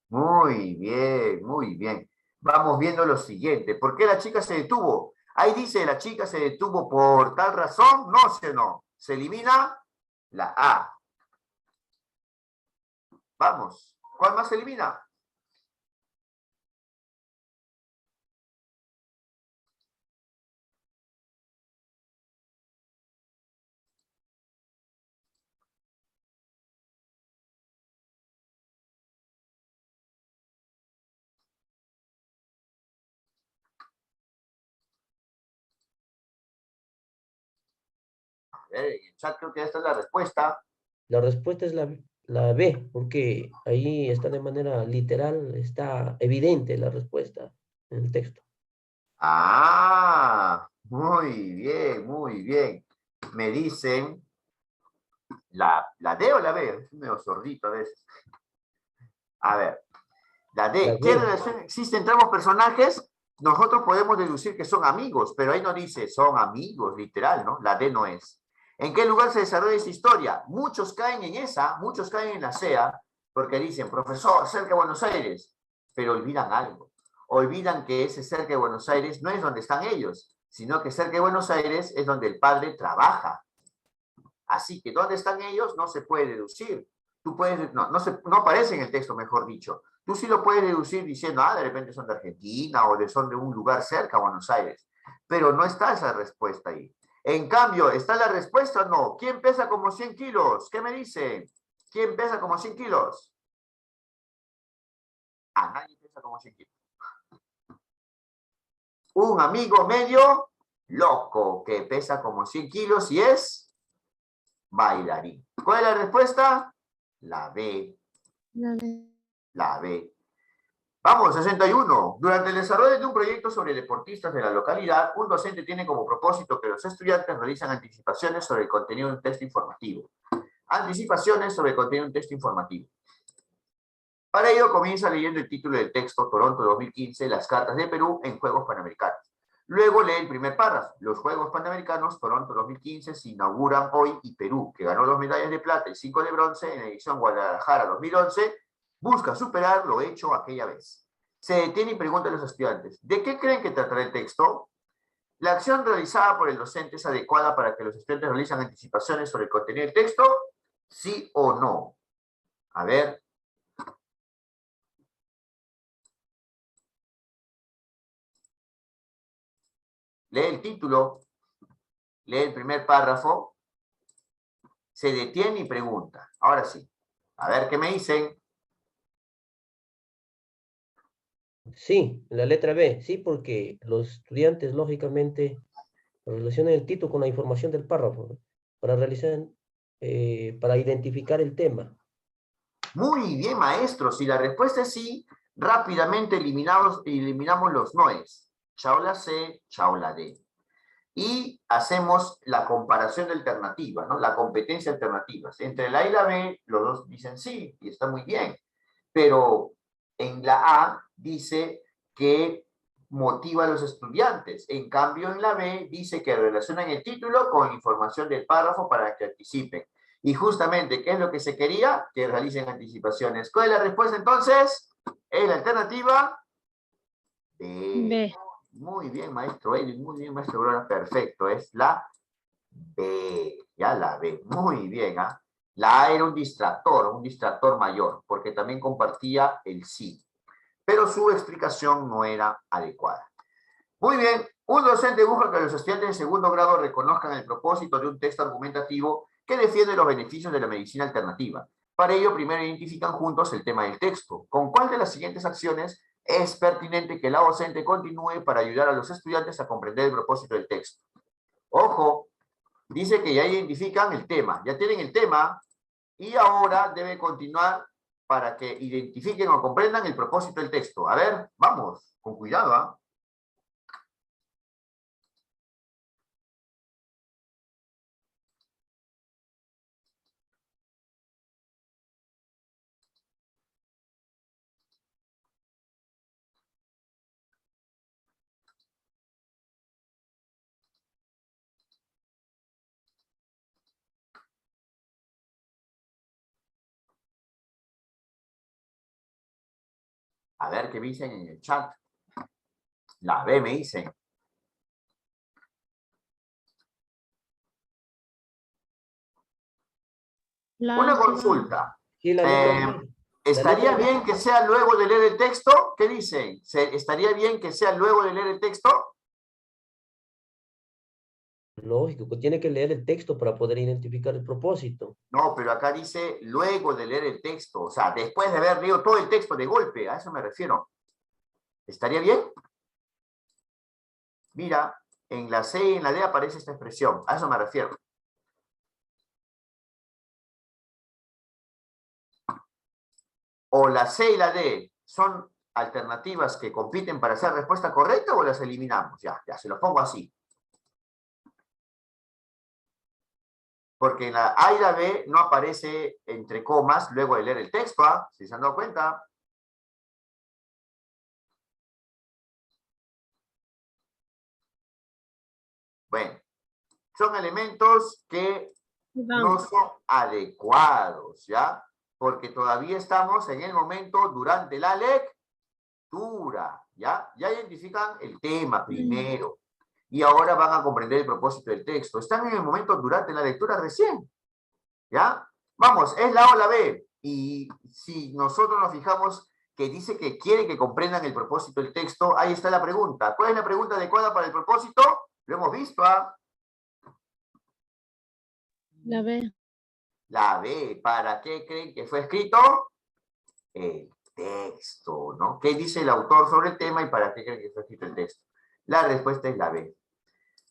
Muy bien, muy bien. Vamos viendo lo siguiente. ¿Por qué la chica se detuvo? Ahí dice, la chica se detuvo por tal razón. No, sí o no. Se elimina la A. Vamos. ¿Cuál más se elimina? A ver, en el chat creo que esta es la respuesta. La respuesta es la B, porque ahí está de manera literal, está evidente la respuesta en el texto. Ah, muy bien, muy bien. Me dicen la D o la B. Es medio sordito a veces. A ver, la D. La ¿Qué B, relación existe entre ambos personajes? Nosotros podemos deducir que son amigos, pero ahí no dice son amigos, literal, ¿no? La D no es. ¿En qué lugar se desarrolla esa historia? Muchos caen en esa, muchos caen en la CEA, porque dicen, profesor, cerca de Buenos Aires, pero olvidan algo. Olvidan que ese cerca de Buenos Aires no es donde están ellos, sino que cerca de Buenos Aires es donde el padre trabaja. Así que dónde están ellos no se puede deducir. Tú puedes, no aparece en el texto, mejor dicho. Tú sí lo puedes deducir diciendo, de repente son de Argentina o son de un lugar cerca a Buenos Aires. Pero no está esa respuesta ahí. En cambio, ¿está la respuesta? No. ¿Quién pesa como 100 kilos? ¿Qué me dice? ¿Quién pesa como 100 kilos? Nadie pesa como 100 kilos. Un amigo medio loco que pesa como 100 kilos y es bailarín. ¿Cuál es la respuesta? La B. La B. La B. Vamos, 61. Durante el desarrollo de un proyecto sobre deportistas de la localidad, un docente tiene como propósito que los estudiantes realicen anticipaciones sobre el contenido de un texto informativo. Anticipaciones sobre el contenido de un texto informativo. Para ello comienza leyendo el título del texto, Toronto 2015, las cartas de Perú en Juegos Panamericanos. Luego lee el primer párrafo. Los Juegos Panamericanos Toronto 2015 se inauguran hoy y Perú, que ganó 2 medallas de plata y 5 de bronce en la edición Guadalajara 2011, busca superar lo hecho aquella vez. Se detiene y pregunta a los estudiantes, ¿de qué creen que tratará el texto? ¿La acción realizada por el docente es adecuada para que los estudiantes realicen anticipaciones sobre el contenido del texto? ¿Sí o no? A ver. Lee el título, lee el primer párrafo, se detiene y pregunta. Ahora sí. A ver qué me dicen. sí, la letra B, sí, porque los estudiantes lógicamente relacionan el título con la información del párrafo, ¿no? Para realizar, para identificar el tema. Muy bien, maestro. Si la respuesta es sí, rápidamente eliminamos los noes. Chao la C, chao la D. Y hacemos la comparación de alternativas, ¿no? La competencia alternativa. Entre la A y la B, los dos dicen sí, y está muy bien. Pero en la A dice que motiva a los estudiantes. En cambio, en la B dice que relacionan el título con información del párrafo para que anticipen. Y justamente, ¿qué es lo que se quería? Que realicen anticipaciones. ¿Cuál es la respuesta entonces? Es la alternativa B. B. Muy bien, maestro Edwin, muy bien, maestro Brona, perfecto. Es la B, ya la B. Muy bien, ¿ah? La A era un distractor mayor, porque también compartía el sí. Pero su explicación no era adecuada. Muy bien, un docente busca que los estudiantes de segundo grado reconozcan el propósito de un texto argumentativo que defiende los beneficios de la medicina alternativa. Para ello, primero identifican juntos el tema del texto. ¿Con cuál de las siguientes acciones es pertinente que la docente continúe para ayudar a los estudiantes a comprender el propósito del texto? Ojo, dice que ya identifican el tema, ya tienen el tema y ahora debe continuar para que identifiquen o comprendan el propósito del texto. A ver, vamos, con cuidado, ¿ah? A ver qué me dicen en el chat. La B me dicen. La Una A se va. consulta. Sí, la letra B. ¿Estaría La letra B. bien que sea luego de leer el texto? ¿Qué dicen? ¿Estaría bien que sea luego de leer el texto? Lógico, que tiene que leer el texto para poder identificar el propósito. No, pero acá dice luego de leer el texto. O sea, después de haber leído todo el texto de golpe. A eso me refiero. ¿Estaría bien? Mira, en la C y en la D aparece esta expresión. A eso me refiero. O la C y la D son alternativas que compiten para hacer respuesta correcta o las eliminamos. Ya se los pongo así. Porque en la A y la B no aparece entre comas luego de leer el texto, ¿ah? ¿Sí se han dado cuenta? Bueno, son elementos que no son adecuados, ¿ya? Porque todavía estamos en el momento durante la lectura, ¿ya? Ya identifican el tema primero. Y ahora van a comprender el propósito del texto. Están en el momento durante la lectura recién, ¿ya? Vamos, es la A o la B. Y si nosotros nos fijamos que dice que quiere que comprendan el propósito del texto, ahí está la pregunta. ¿Cuál es la pregunta adecuada para el propósito? Lo hemos visto, ¿ah? La B. La B. ¿Para qué creen que fue escrito? El texto, ¿no? ¿Qué dice el autor sobre el tema y para qué creen que fue escrito el texto? La respuesta es la B.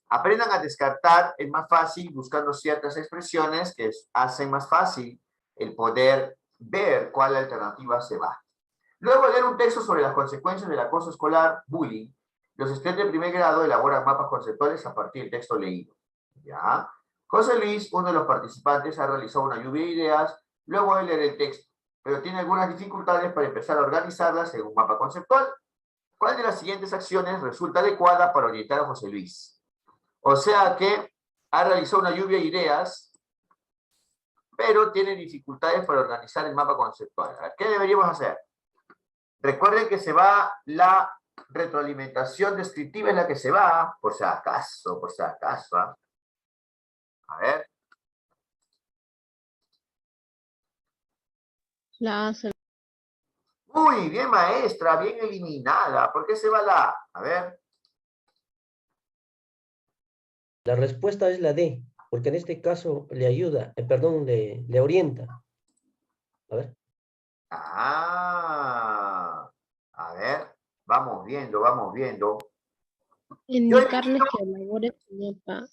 Aprendan a descartar, es más fácil buscando ciertas expresiones que hacen más fácil el poder ver cuál alternativa se va. Luego de leer un texto sobre las consecuencias del acoso escolar, bullying, los estudiantes de primer grado elaboran mapas conceptuales a partir del texto leído. ¿Ya? José Luis, uno de los participantes, ha realizado una lluvia de ideas luego de leer el texto, pero tiene algunas dificultades para empezar a organizarlas en un mapa conceptual. ¿Cuál de las siguientes acciones resulta adecuada para orientar a José Luis? O sea que ha realizado una lluvia de ideas, pero tiene dificultades para organizar el mapa conceptual. ¿Qué deberíamos hacer? Recuerden que se va la retroalimentación descriptiva, es la que se va, por si acaso, por si acaso. ¿Ah? A ver. La A se va. Muy bien, maestra, bien eliminada. ¿Por qué se va la A? A ver. La respuesta es la D, porque en este caso le ayuda, perdón, le orienta. A ver. Ah, a ver, vamos viendo, vamos viendo. Indicarles que elabore su mapa.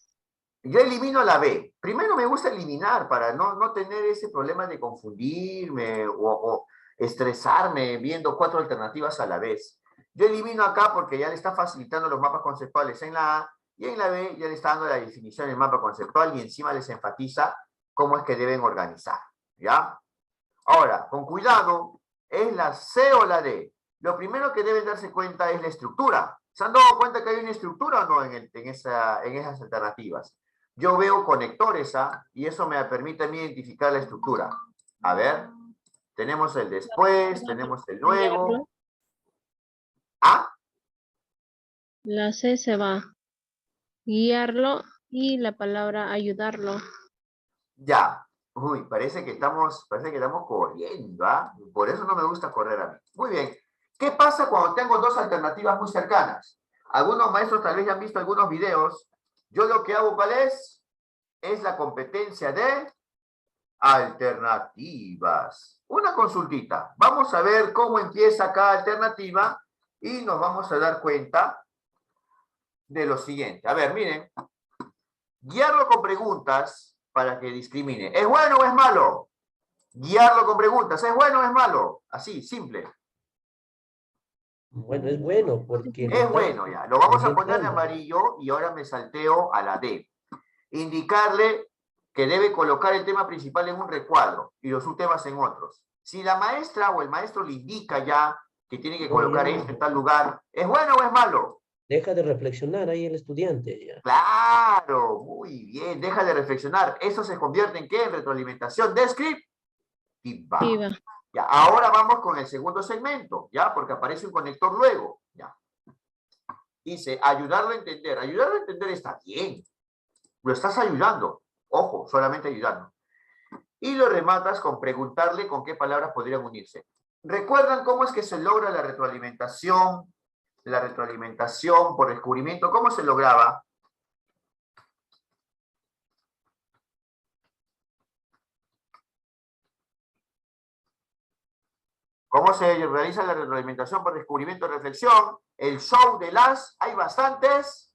Yo elimino la B. Primero me gusta eliminar para no tener ese problema de confundirme o estresarme viendo 4 alternativas a la vez. Yo elimino acá porque ya le está facilitando los mapas conceptuales en la A y en la B ya le está dando la definición del mapa conceptual y encima les enfatiza cómo es que deben organizar. ¿Ya? Ahora, con cuidado, ¿es la C o la D? Lo primero que deben darse cuenta es la estructura. ¿Se han dado cuenta que hay una estructura o no en esas alternativas? Yo veo conectores, ¿ah? Y eso me permite a mí identificar la estructura. A ver, tenemos el después, tenemos el luego. ¿Ah? La C se va. Guiarlo y la palabra ayudarlo. Ya. Uy, parece que estamos corriendo, ¿ah? Por eso no me gusta correr a mí. Muy bien. ¿Qué pasa cuando tengo 2 alternativas muy cercanas? Algunos maestros tal vez ya han visto algunos videos. Yo lo que hago, ¿cuál es? Es la competencia de alternativas. Una consultita. Vamos a ver cómo empieza cada alternativa y nos vamos a dar cuenta de lo siguiente. A ver, miren. Guiarlo con preguntas para que discrimine. ¿Es bueno o es malo? Guiarlo con preguntas. ¿Es bueno o es malo? Así, simple. Bueno, es bueno porque... Es bueno ya. Lo vamos a poner de amarillo y ahora me salteo a la D. Indicarle que debe colocar el tema principal en un recuadro y los subtemas en otros. Si la maestra o el maestro le indica ya que tiene que colocar esto en tal lugar, ¿es bueno o es malo? Deja de reflexionar ahí el estudiante. Ya. Claro, muy bien, deja de reflexionar. Eso se convierte en ¿qué? En retroalimentación descriptiva. Ya, ahora vamos con el segundo segmento, ¿ya? Porque aparece un conector luego, ¿ya? Dice, ayudarlo a entender. Ayudarlo a entender está bien. Lo estás ayudando. Ojo, solamente ayudando. Y lo rematas con preguntarle con qué palabras podrían unirse. ¿Recuerdan cómo es que se logra la retroalimentación? La retroalimentación por descubrimiento, ¿cómo se lograba? ¿Cómo se realiza la retroalimentación por descubrimiento y reflexión? El show de las... Hay bastantes...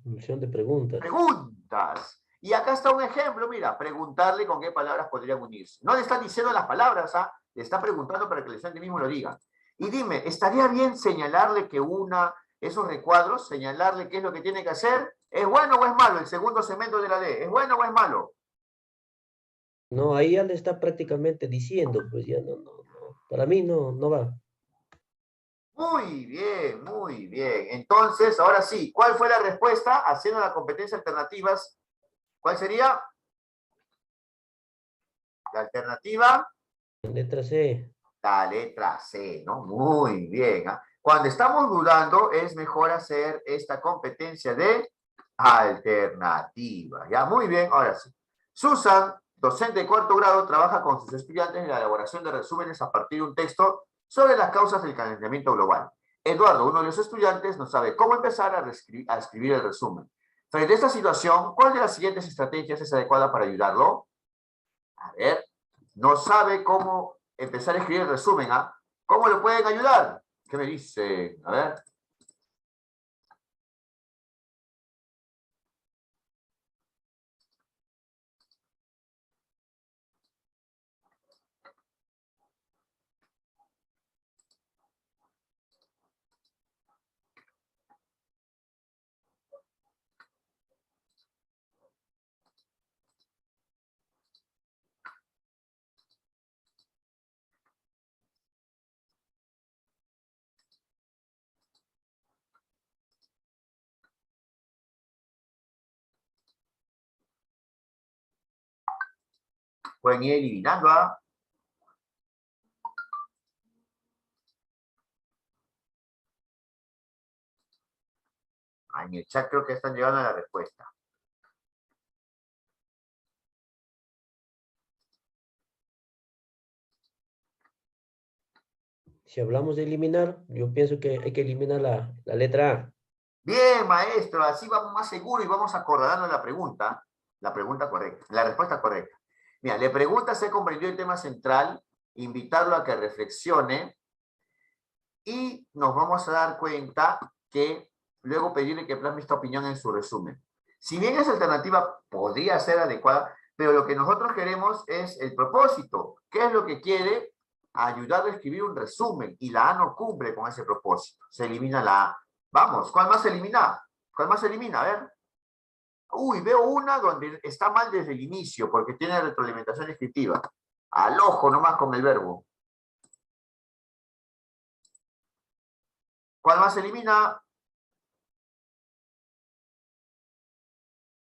Función de preguntas. Preguntas. Y acá está un ejemplo, mira, preguntarle con qué palabras podrían unirse. No le están diciendo las palabras, ¿ah? Le está preguntando para que el estudiante mismo lo diga. Y dime, ¿estaría bien señalarle que una esos recuadros, señalarle qué es lo que tiene que hacer? ¿Es bueno o es malo el segundo segmento de la D? ¿Es bueno o es malo? No, ahí ya le está prácticamente diciendo, pues ya no. Para mí no va. Muy bien, muy bien. Entonces, ahora sí, ¿cuál fue la respuesta? Haciendo las competencias alternativas, ¿cuál sería? La alternativa. Letra C. La letra C, ¿no? Muy bien. ¿Ah? Cuando estamos dudando, es mejor hacer esta competencia de alternativa. Ya, muy bien, ahora sí. Susan, docente de cuarto grado, trabaja con sus estudiantes en la elaboración de resúmenes a partir de un texto sobre las causas del calentamiento global. Eduardo, uno de los estudiantes, no sabe cómo empezar a escribir el resumen. Frente a esta situación, ¿cuál de las siguientes estrategias es adecuada para ayudarlo? A ver, no sabe cómo empezar a escribir el resumen, ¿ah? ¿Cómo lo pueden ayudar? ¿Qué me dice? A ver. Pueden ir eliminando, ¿ah? En el chat creo que están llegando a la respuesta. Si hablamos de eliminar, yo pienso que hay que eliminar la letra A. Bien, maestro, así vamos más seguro y vamos acordando la pregunta correcta, la respuesta correcta. Mira, le pregunta si comprendió el tema central, invitarlo a que reflexione y nos vamos a dar cuenta que luego pedirle que plasme esta opinión en su resumen. Si bien esa alternativa podría ser adecuada, pero lo que nosotros queremos es el propósito. ¿Qué es lo que quiere? Ayudar a escribir un resumen y la A no cumple con ese propósito. Se elimina la A. Vamos, ¿cuál más se elimina? ¿Cuál más se elimina? A ver. Uy, veo una donde está mal desde el inicio porque tiene retroalimentación descriptiva. Al ojo nomás con el verbo. ¿Cuál más se elimina?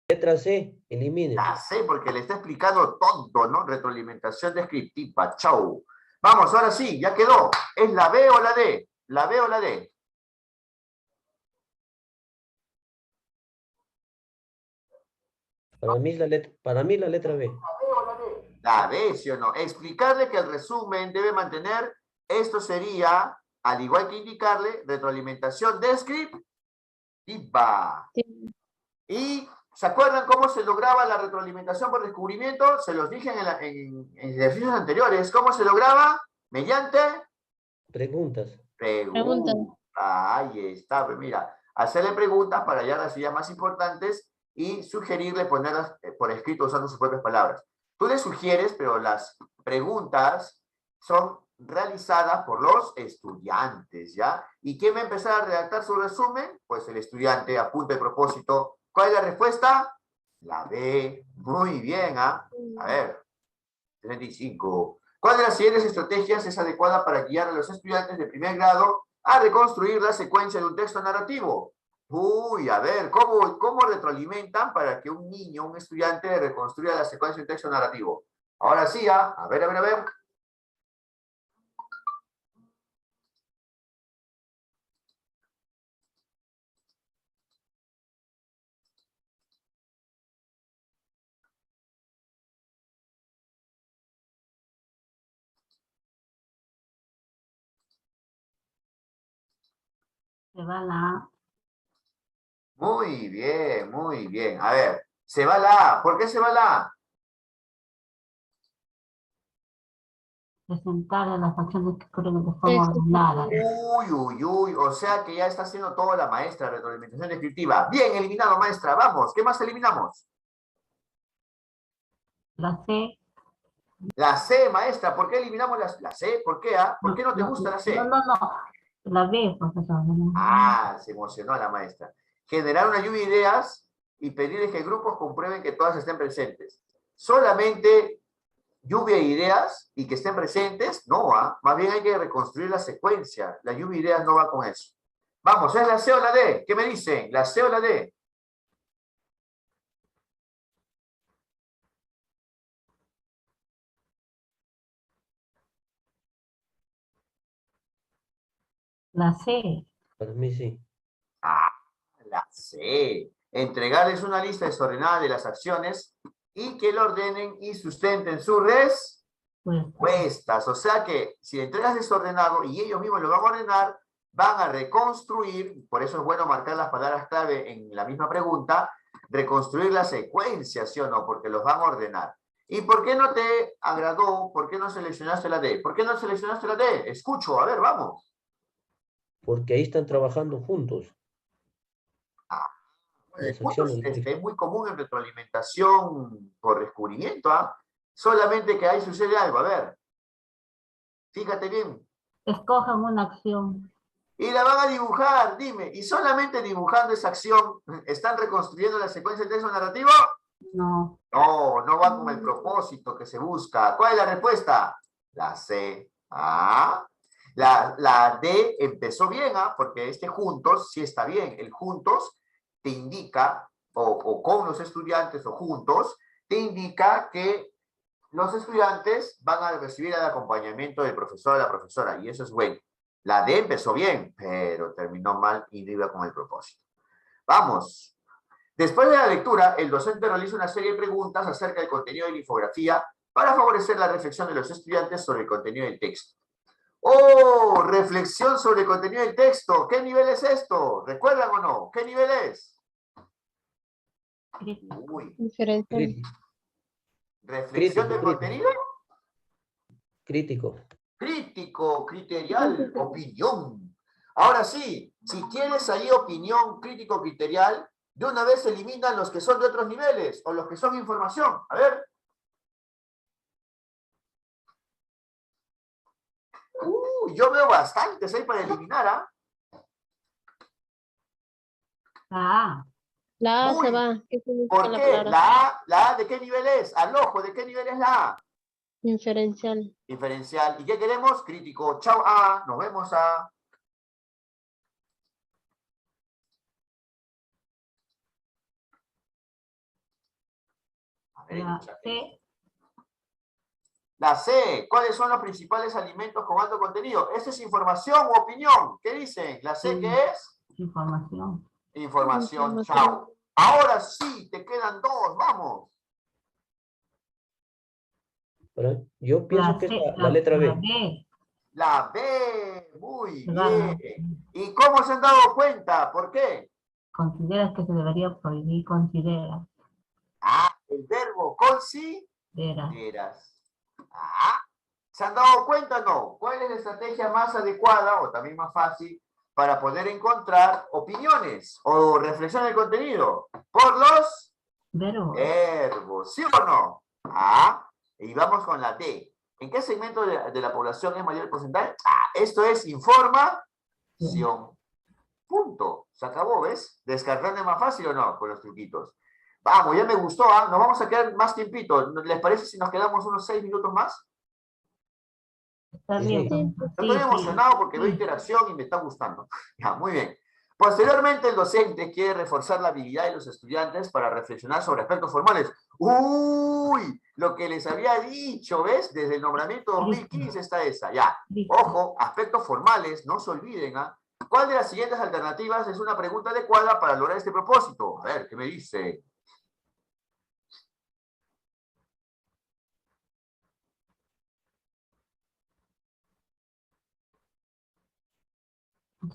Letra C, elimine. Ya sé, porque le está explicando tonto, ¿no? Retroalimentación descriptiva. Chau. Vamos, ahora sí, ya quedó. ¿Es la B o la D? ¿La B o la D? Para mí la letra B. La B, ¿sí o no? Explicarle que el resumen debe mantener, esto sería, al igual que indicarle, retroalimentación descriptiva. Sí. Y, ¿se acuerdan cómo se lograba la retroalimentación por descubrimiento? Se los dije en ejercicios anteriores. ¿Cómo se lograba? Mediante Preguntas. preguntas. Ahí está, pues mira, hacerle preguntas para hallar las ideas más importantes y sugerirle ponerlas por escrito usando sus propias palabras. Tú le sugieres, pero las preguntas son realizadas por los estudiantes, ¿ya? ¿Y quién va a empezar a redactar su resumen? Pues el estudiante, a punto de propósito. ¿Cuál es la respuesta? La B. Muy bien, ¿ah? A ver, 35. ¿Cuál de las siguientes estrategias es adecuada para guiar a los estudiantes de primer grado a reconstruir la secuencia de un texto narrativo? Uy, a ver, ¿cómo retroalimentan para que un niño, un estudiante, reconstruya la secuencia de un texto narrativo? Ahora sí, a ver. Se va la A. Muy bien, muy bien. A ver, se va la A. ¿Por qué se va la A? Presentar a las acciones que ocurren de forma ordenada. Uy, uy, uy. O sea que ya está haciendo todo la maestra, retroalimentación descriptiva. Bien eliminado, maestra. Vamos, ¿qué más eliminamos? La C. La C, maestra. ¿Por qué eliminamos la C? ¿Por qué A? ¿Por qué no te No, gusta la no, C? no. La B, profesor. Ah, se emocionó la maestra. Generar una lluvia de ideas y pedirles que grupos comprueben que todas estén presentes. Solamente lluvia de ideas y que estén presentes, no, más bien hay que reconstruir la secuencia. La lluvia de ideas no va con eso. Vamos, ¿es la C o la D? ¿Qué me dicen? ¿La C o la D? La C. Para mí sí. Ah, la C. Entregarles una lista desordenada de las acciones y que lo ordenen y sustenten sus respuestas. O sea que si entregas desordenado y ellos mismos lo van a ordenar, van a reconstruir, por eso es bueno marcar las palabras clave en la misma pregunta, reconstruir la secuencia, ¿sí o no? Porque los van a ordenar. ¿Y por qué no te agradó? ¿Por qué no seleccionaste la D? ¿Por qué no seleccionaste la D? Escucho, a ver, vamos. Porque ahí están trabajando juntos. Ah, Las puntos acciones. es muy común en retroalimentación por descubrimiento, ¿ah? Solamente que ahí sucede algo, a ver. Fíjate bien. Escojan una acción. Y la van a dibujar, dime. Y solamente dibujando esa acción, ¿están reconstruyendo la secuencia del texto narrativo? No. No, no va con el propósito que se busca. ¿Cuál es la respuesta? La C. Ah. La D empezó bien, porque este juntos sí está bien. El juntos te indica, o con los estudiantes o juntos, te indica que los estudiantes van a recibir el acompañamiento del profesor o de la profesora, y eso es bueno. La D empezó bien, pero terminó mal y no iba con el propósito. Vamos. Después de la lectura, el docente realiza una serie de preguntas acerca del contenido de la infografía para favorecer la reflexión de los estudiantes sobre el contenido del texto. ¡Oh! Reflexión sobre el contenido del texto. ¿Qué nivel es esto? ¿Recuerdan o no? ¿Qué nivel es? Uy. Diferencial. ¿Reflexión del contenido? Crítico. Crítico, criterial, opinión. Ahora sí, si tienes ahí opinión, crítico, criterial, de una vez eliminan los que son de otros niveles o los que son información. A ver. Yo veo bastantes ahí para eliminar, ¿ah? La A. La A se Muy. va. ¿Qué significa ¿Por la qué? palabra? La A, ¿de qué nivel es? Al ojo, ¿de qué nivel es la A? Inferencial. Inferencial. ¿Y qué queremos? Crítico. Chao, A. Nos vemos, A. A ver, La C. La C, ¿cuáles son los principales alimentos con alto contenido? ¿Esta es información u opinión? ¿Qué dicen? ¿La C qué es? Información. Información, chao. Ahora sí, te quedan dos, vamos. Pero yo pienso que es C, la letra la B. B. La B, muy Se va la- bien. ¿Y cómo se han dado cuenta? ¿Por qué? Consideras que se debería prohibir, considera. Ah, el verbo Vera. consideras. Ah, ¿se han dado cuenta o no? ¿Cuál es la estrategia más adecuada o también más fácil para poder encontrar opiniones o reflexión del contenido? Por los Verbo. verbos, ¿sí o no? Ah, y vamos con la D. ¿En qué segmento de la población es mayor el porcentaje? Ah, esto es información. Punto. Se acabó, ¿ves? Descartando es más fácil o no con los truquitos. Vamos, ya me gustó, ¿ah? Nos vamos a quedar más tiempito. ¿Les parece si nos quedamos unos 6 minutos más? Está Sí, bien. sí. profesor. Estoy Sí, emocionado porque veo sí. interacción y me está gustando. Ya, muy bien. Posteriormente, el docente quiere reforzar la habilidad de los estudiantes para reflexionar sobre aspectos formales. ¡Uy! Lo que les había dicho, ¿ves? Desde el nombramiento 2015 está esa. Ya. Listo. Ojo, aspectos formales, no se olviden, ¿ah? ¿Cuál de las siguientes alternativas es una pregunta adecuada para lograr este propósito? A ver, ¿qué me dice?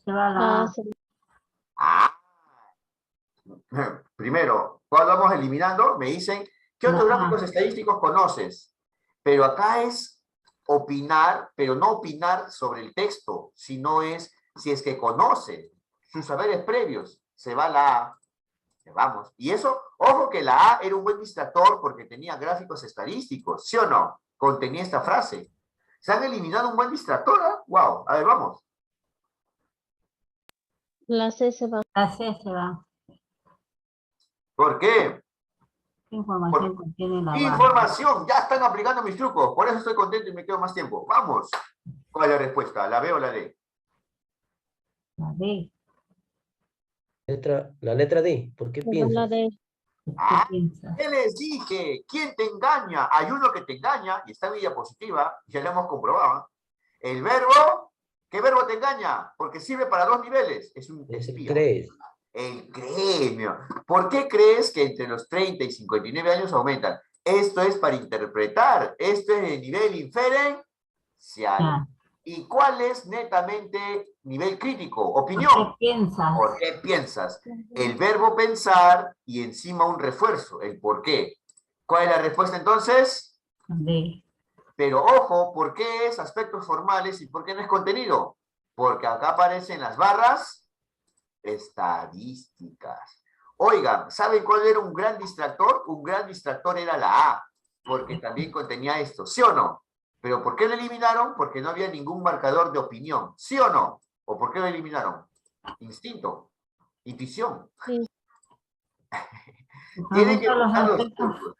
Se va La la A se va. Primero, cuando vamos eliminando, me dicen, ¿qué otros Ajá. gráficos estadísticos conoces? Pero acá es opinar, pero no opinar sobre el texto, sino es si es que conoce sus saberes previos. Se va la A, vamos. Y eso, ojo que la A era un buen distractor porque tenía gráficos estadísticos, ¿sí o no? Contenía esta frase. ¿Se han eliminado un buen distractor? Wow, a ver, vamos. La C se va. La C se va. ¿Por qué? ¿Qué información contiene la barra? Información, ya están aplicando mis trucos, por eso estoy contento y me quedo más tiempo. Vamos. ¿Cuál es la respuesta? ¿La B o la D? La D. La letra D, ¿por qué Se va piensas? la D. ¿Qué Ah, piensas? ¿qué les dije? ¿Quién te engaña? Hay uno que te engaña, y está en mi diapositiva, ya lo hemos comprobado. El verbo, ¿qué verbo te engaña? Porque sirve para dos niveles. Es un Es el espía. crees. El gremio. ¿Por qué crees que entre los 30 y 59 años aumentan? Esto es para interpretar. Esto es de nivel inferencial. Ya. ¿Y cuál es netamente nivel crítico? ¿Por Opinión. qué piensas? ¿Por qué piensas? El verbo pensar y encima un refuerzo, el por qué. ¿Cuál es la respuesta entonces? D. Pero ojo, ¿por qué es aspectos formales y por qué no es contenido? Porque acá aparecen las barras estadísticas. Oigan, ¿saben cuál era un gran distractor? Un gran distractor era la A, porque también contenía esto, ¿sí o no? ¿Pero por qué lo eliminaron? Porque no había ningún marcador de opinión, ¿sí o no? ¿O por qué lo eliminaron? Instinto, intuición. Sí. Tienen que Todos los juntar los aspectos. trucos.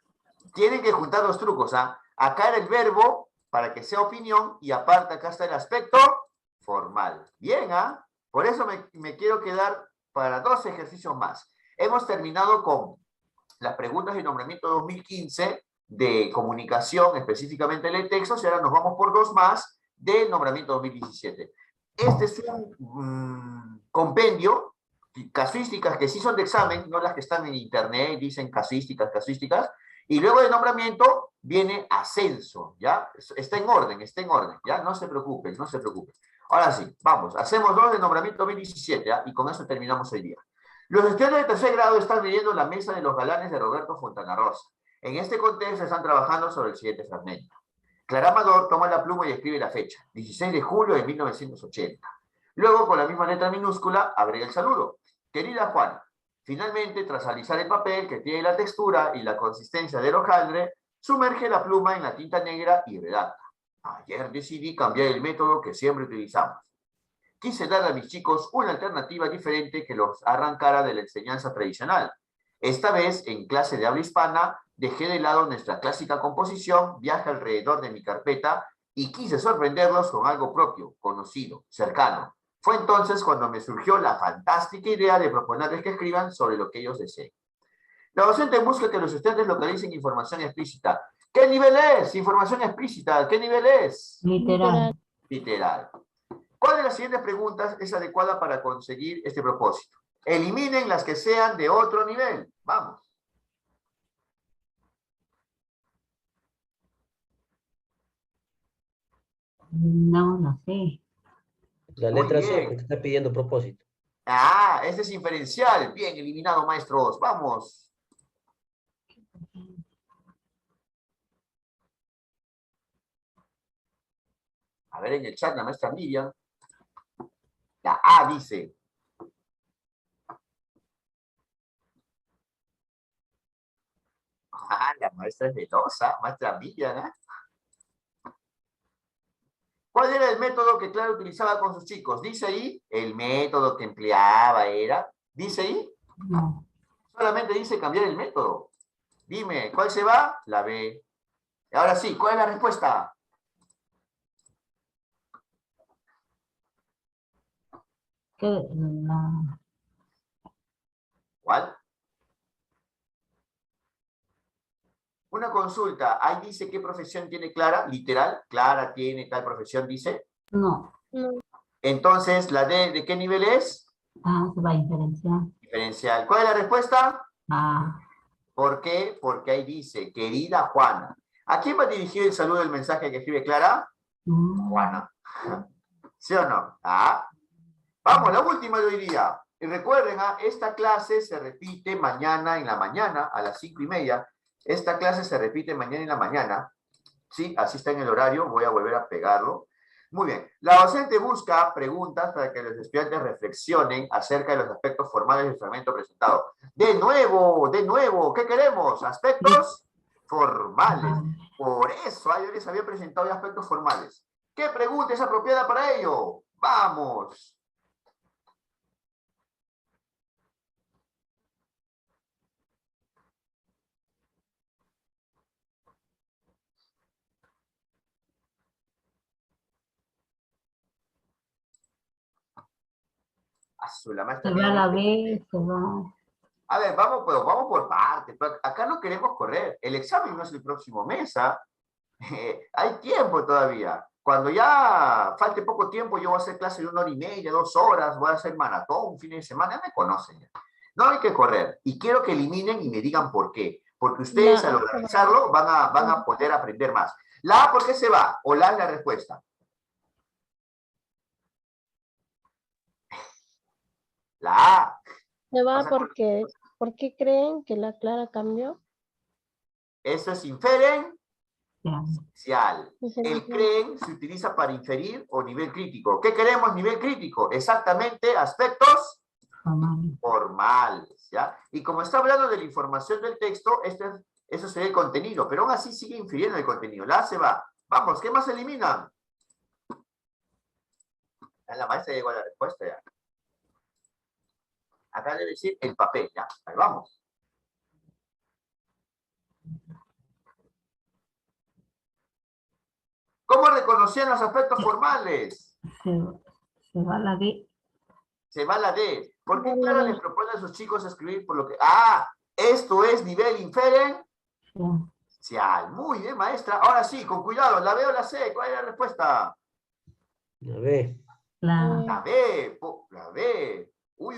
Tienen que juntar los trucos, ¿ah? Acá era el verbo para que sea opinión y aparte acá está el aspecto formal. Bien, ¿ah? Por eso me quiero quedar para 2 ejercicios más. Hemos terminado con las preguntas de nombramiento 2015 de comunicación, específicamente de textos, y ahora nos vamos por 2 más de nombramiento 2017. Este es un compendio, casuísticas que sí son de examen, no las que están en internet, dicen casuísticas, y luego de nombramiento viene ascenso, ¿ya? Está en orden, ¿ya? No se preocupen, no se preocupen. Ahora sí, vamos, hacemos 2 de nombramiento 2017, ¿ya? Y con eso terminamos hoy día. Los estudiantes de tercer grado están leyendo La mesa de los galanes de Roberto Fontana Rosa. En este contexto están trabajando sobre el siguiente fragmento. Clara Amador toma la pluma y escribe la fecha, 16 de julio de 1980. Luego, con la misma letra minúscula, agrega el saludo. Querida Juana, finalmente, tras alisar el papel que tiene la textura y la consistencia del hojaldre, sumerge la pluma en la tinta negra y redacta. Ayer decidí cambiar el método que siempre utilizamos. Quise darle a mis chicos una alternativa diferente que los arrancara de la enseñanza tradicional. Esta vez, en clase de habla hispana, dejé de lado nuestra clásica composición, viaje alrededor de mi carpeta, y quise sorprenderlos con algo propio, conocido, cercano. Fue entonces cuando me surgió la fantástica idea de proponerles que escriban sobre lo que ellos deseen. La docente busca que los estudiantes localicen información explícita. ¿Qué nivel es? Información explícita. ¿Qué nivel es? Literal. Literal. ¿Cuál de las siguientes preguntas es adecuada para conseguir este propósito? Eliminen las que sean de otro nivel. Vamos. No, no sé. La Muy letra C, bien. porque está pidiendo propósito. Ah, este es inferencial. Bien, eliminado, maestros. Vamos. A ver en el chat, la maestra Miriam. La A dice. Ah, la maestra es velosa, maestra Miriam, ¿eh? ¿Cuál era el método que Clara utilizaba con sus chicos? ¿Dice ahí? El método que empleaba era. ¿Dice ahí? No. Solamente dice cambiar el método. Dime, ¿cuál se va? La B. Ahora sí, ¿cuál es la respuesta? ¿Cuál? Una consulta. Ahí dice qué profesión tiene Clara, literal. Clara tiene tal profesión, dice. No. No. Entonces, ¿la D de qué nivel es? Ah, se va a diferenciar. Diferencial. ¿Cuál es la respuesta? Ah, ¿Por qué? Porque ahí dice, querida Juana. ¿A quién va dirigido el saludo del mensaje que escribe Clara? Juana. ¿Sí o no? Ah. Vamos, la última de hoy día. Y recuerden, esta clase se repite mañana en la mañana, a las 5:30. Esta clase se repite mañana en la mañana. Sí, así está en el horario. Voy a volver a pegarlo. Muy bien. La docente busca preguntas para que los estudiantes reflexionen acerca de los aspectos formales del fragmento presentado. De nuevo, ¿qué queremos? Aspectos formales. Por eso, yo les había presentado ya aspectos formales. ¿Qué pregunta es apropiada para ello? ¡Vamos! La maestra Se va a la B, se va. A ver, vamos por partes. Acá no queremos correr. El examen no es el próximo mes, ¿ah? Hay tiempo todavía. Cuando ya falte poco tiempo, yo voy a hacer clase de 1 hora y media, 2 horas, voy a hacer maratón, un fin de semana, me conocen ya. No hay que correr. Y quiero que eliminen y me digan por qué. Porque ustedes al organizarlo van a poder aprender más. La A, ¿por qué se va? O la es la respuesta. La A. Se va porque, ¿por qué creen que la Clara cambió? Eso es inferencial. Es El creen se utiliza para inferir o nivel crítico. ¿Qué queremos nivel crítico? Exactamente, aspectos formales, ¿ya? Y como está hablando de la información del texto, eso sería el contenido, pero aún así sigue infiriendo el contenido. La A se va. Vamos, ¿qué más eliminan? La maestra llegó a la respuesta ya. Acá debe decir el papel, ya. Ahí vamos. ¿Cómo reconocían los aspectos formales? Se va la D. Se va la D. ¿Por qué Clara les propone a sus chicos escribir por lo que... Esto es nivel inferencial. Muy bien, maestra. Ahora sí, con cuidado. ¿La B o la C? ¿Cuál es la respuesta? La B. La B. La B. Uy.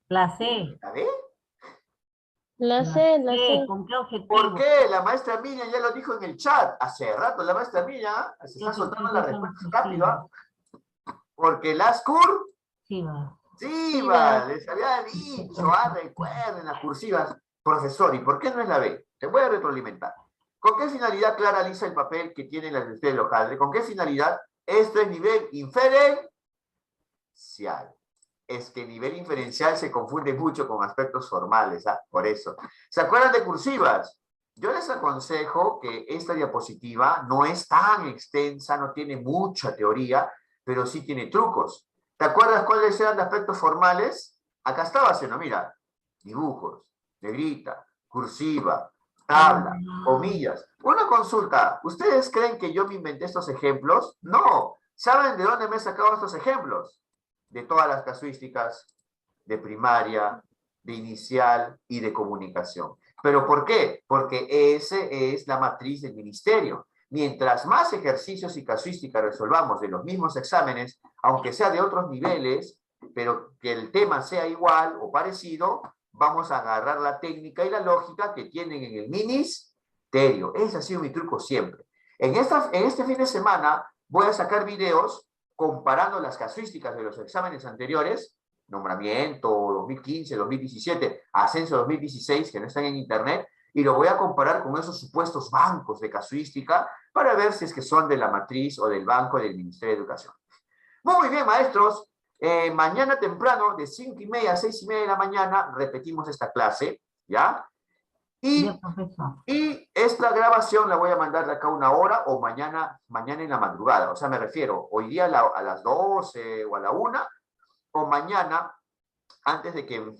La C. ¿La B? La C. ¿Con qué objetivo? ¿Por qué? La maestra Miriam ya lo dijo en el chat. Hace rato la maestra Miriam se está soltando la respuesta rápido. Porque las cursivas. Les había dicho, recuerden las cursivas. Profesor, ¿y por qué no es la B? Te voy a retroalimentar. ¿Con qué finalidad Clara lisa el papel que tiene la de local? ¿Con qué finalidad? Esto es nivel inferencial. Es que nivel inferencial se confunde mucho con aspectos formales, por eso. ¿Se acuerdan de cursivas? Yo les aconsejo que esta diapositiva no es tan extensa, no tiene mucha teoría, pero sí tiene trucos. ¿Te acuerdas cuáles eran de aspectos formales? Acá estaba haciendo, mira, dibujos, negrita, cursiva, tabla, comillas. Una consulta, ¿ustedes creen que yo me inventé estos ejemplos? No. ¿Saben de dónde me he sacado estos ejemplos? De todas las casuísticas de primaria, de inicial y de comunicación. ¿Pero por qué? Porque esa es la matriz del ministerio. Mientras más ejercicios y casuística resolvamos de los mismos exámenes, aunque sea de otros niveles, pero que el tema sea igual o parecido, vamos a agarrar la técnica y la lógica que tienen en el ministerio. Ese ha sido mi truco siempre. En este fin de semana voy a sacar videos comparando las casuísticas de los exámenes anteriores, nombramiento 2015, 2017, ascenso 2016, que no están en internet, y lo voy a comparar con esos supuestos bancos de casuística para ver si es que son de la matriz o del banco del Ministerio de Educación. Muy bien, maestros. Mañana temprano, de 5:30 a 6:30 de la mañana, repetimos esta clase, ¿ya? Y esta grabación la voy a mandar de acá 1 hora o mañana en la madrugada. O sea, me refiero, hoy día a las 12 o a la 1, o mañana, antes de que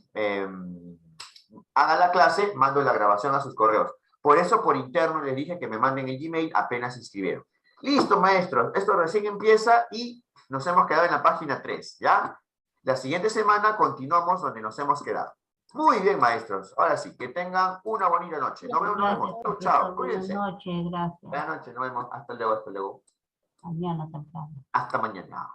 haga la clase, mando la grabación a sus correos. Por eso, por interno, les dije que me manden el Gmail apenas se inscribieron. Listo, maestros. Esto recién empieza y nos hemos quedado en la página 3, ¿ya? La siguiente semana continuamos donde nos hemos quedado. Muy bien, maestros. Ahora sí, que tengan una bonita noche. Nos vemos. Chao. Cuídense. Buenas noches, gracias. Buenas noches, nos vemos. Hasta luego. Mañana temprano. Hasta mañana.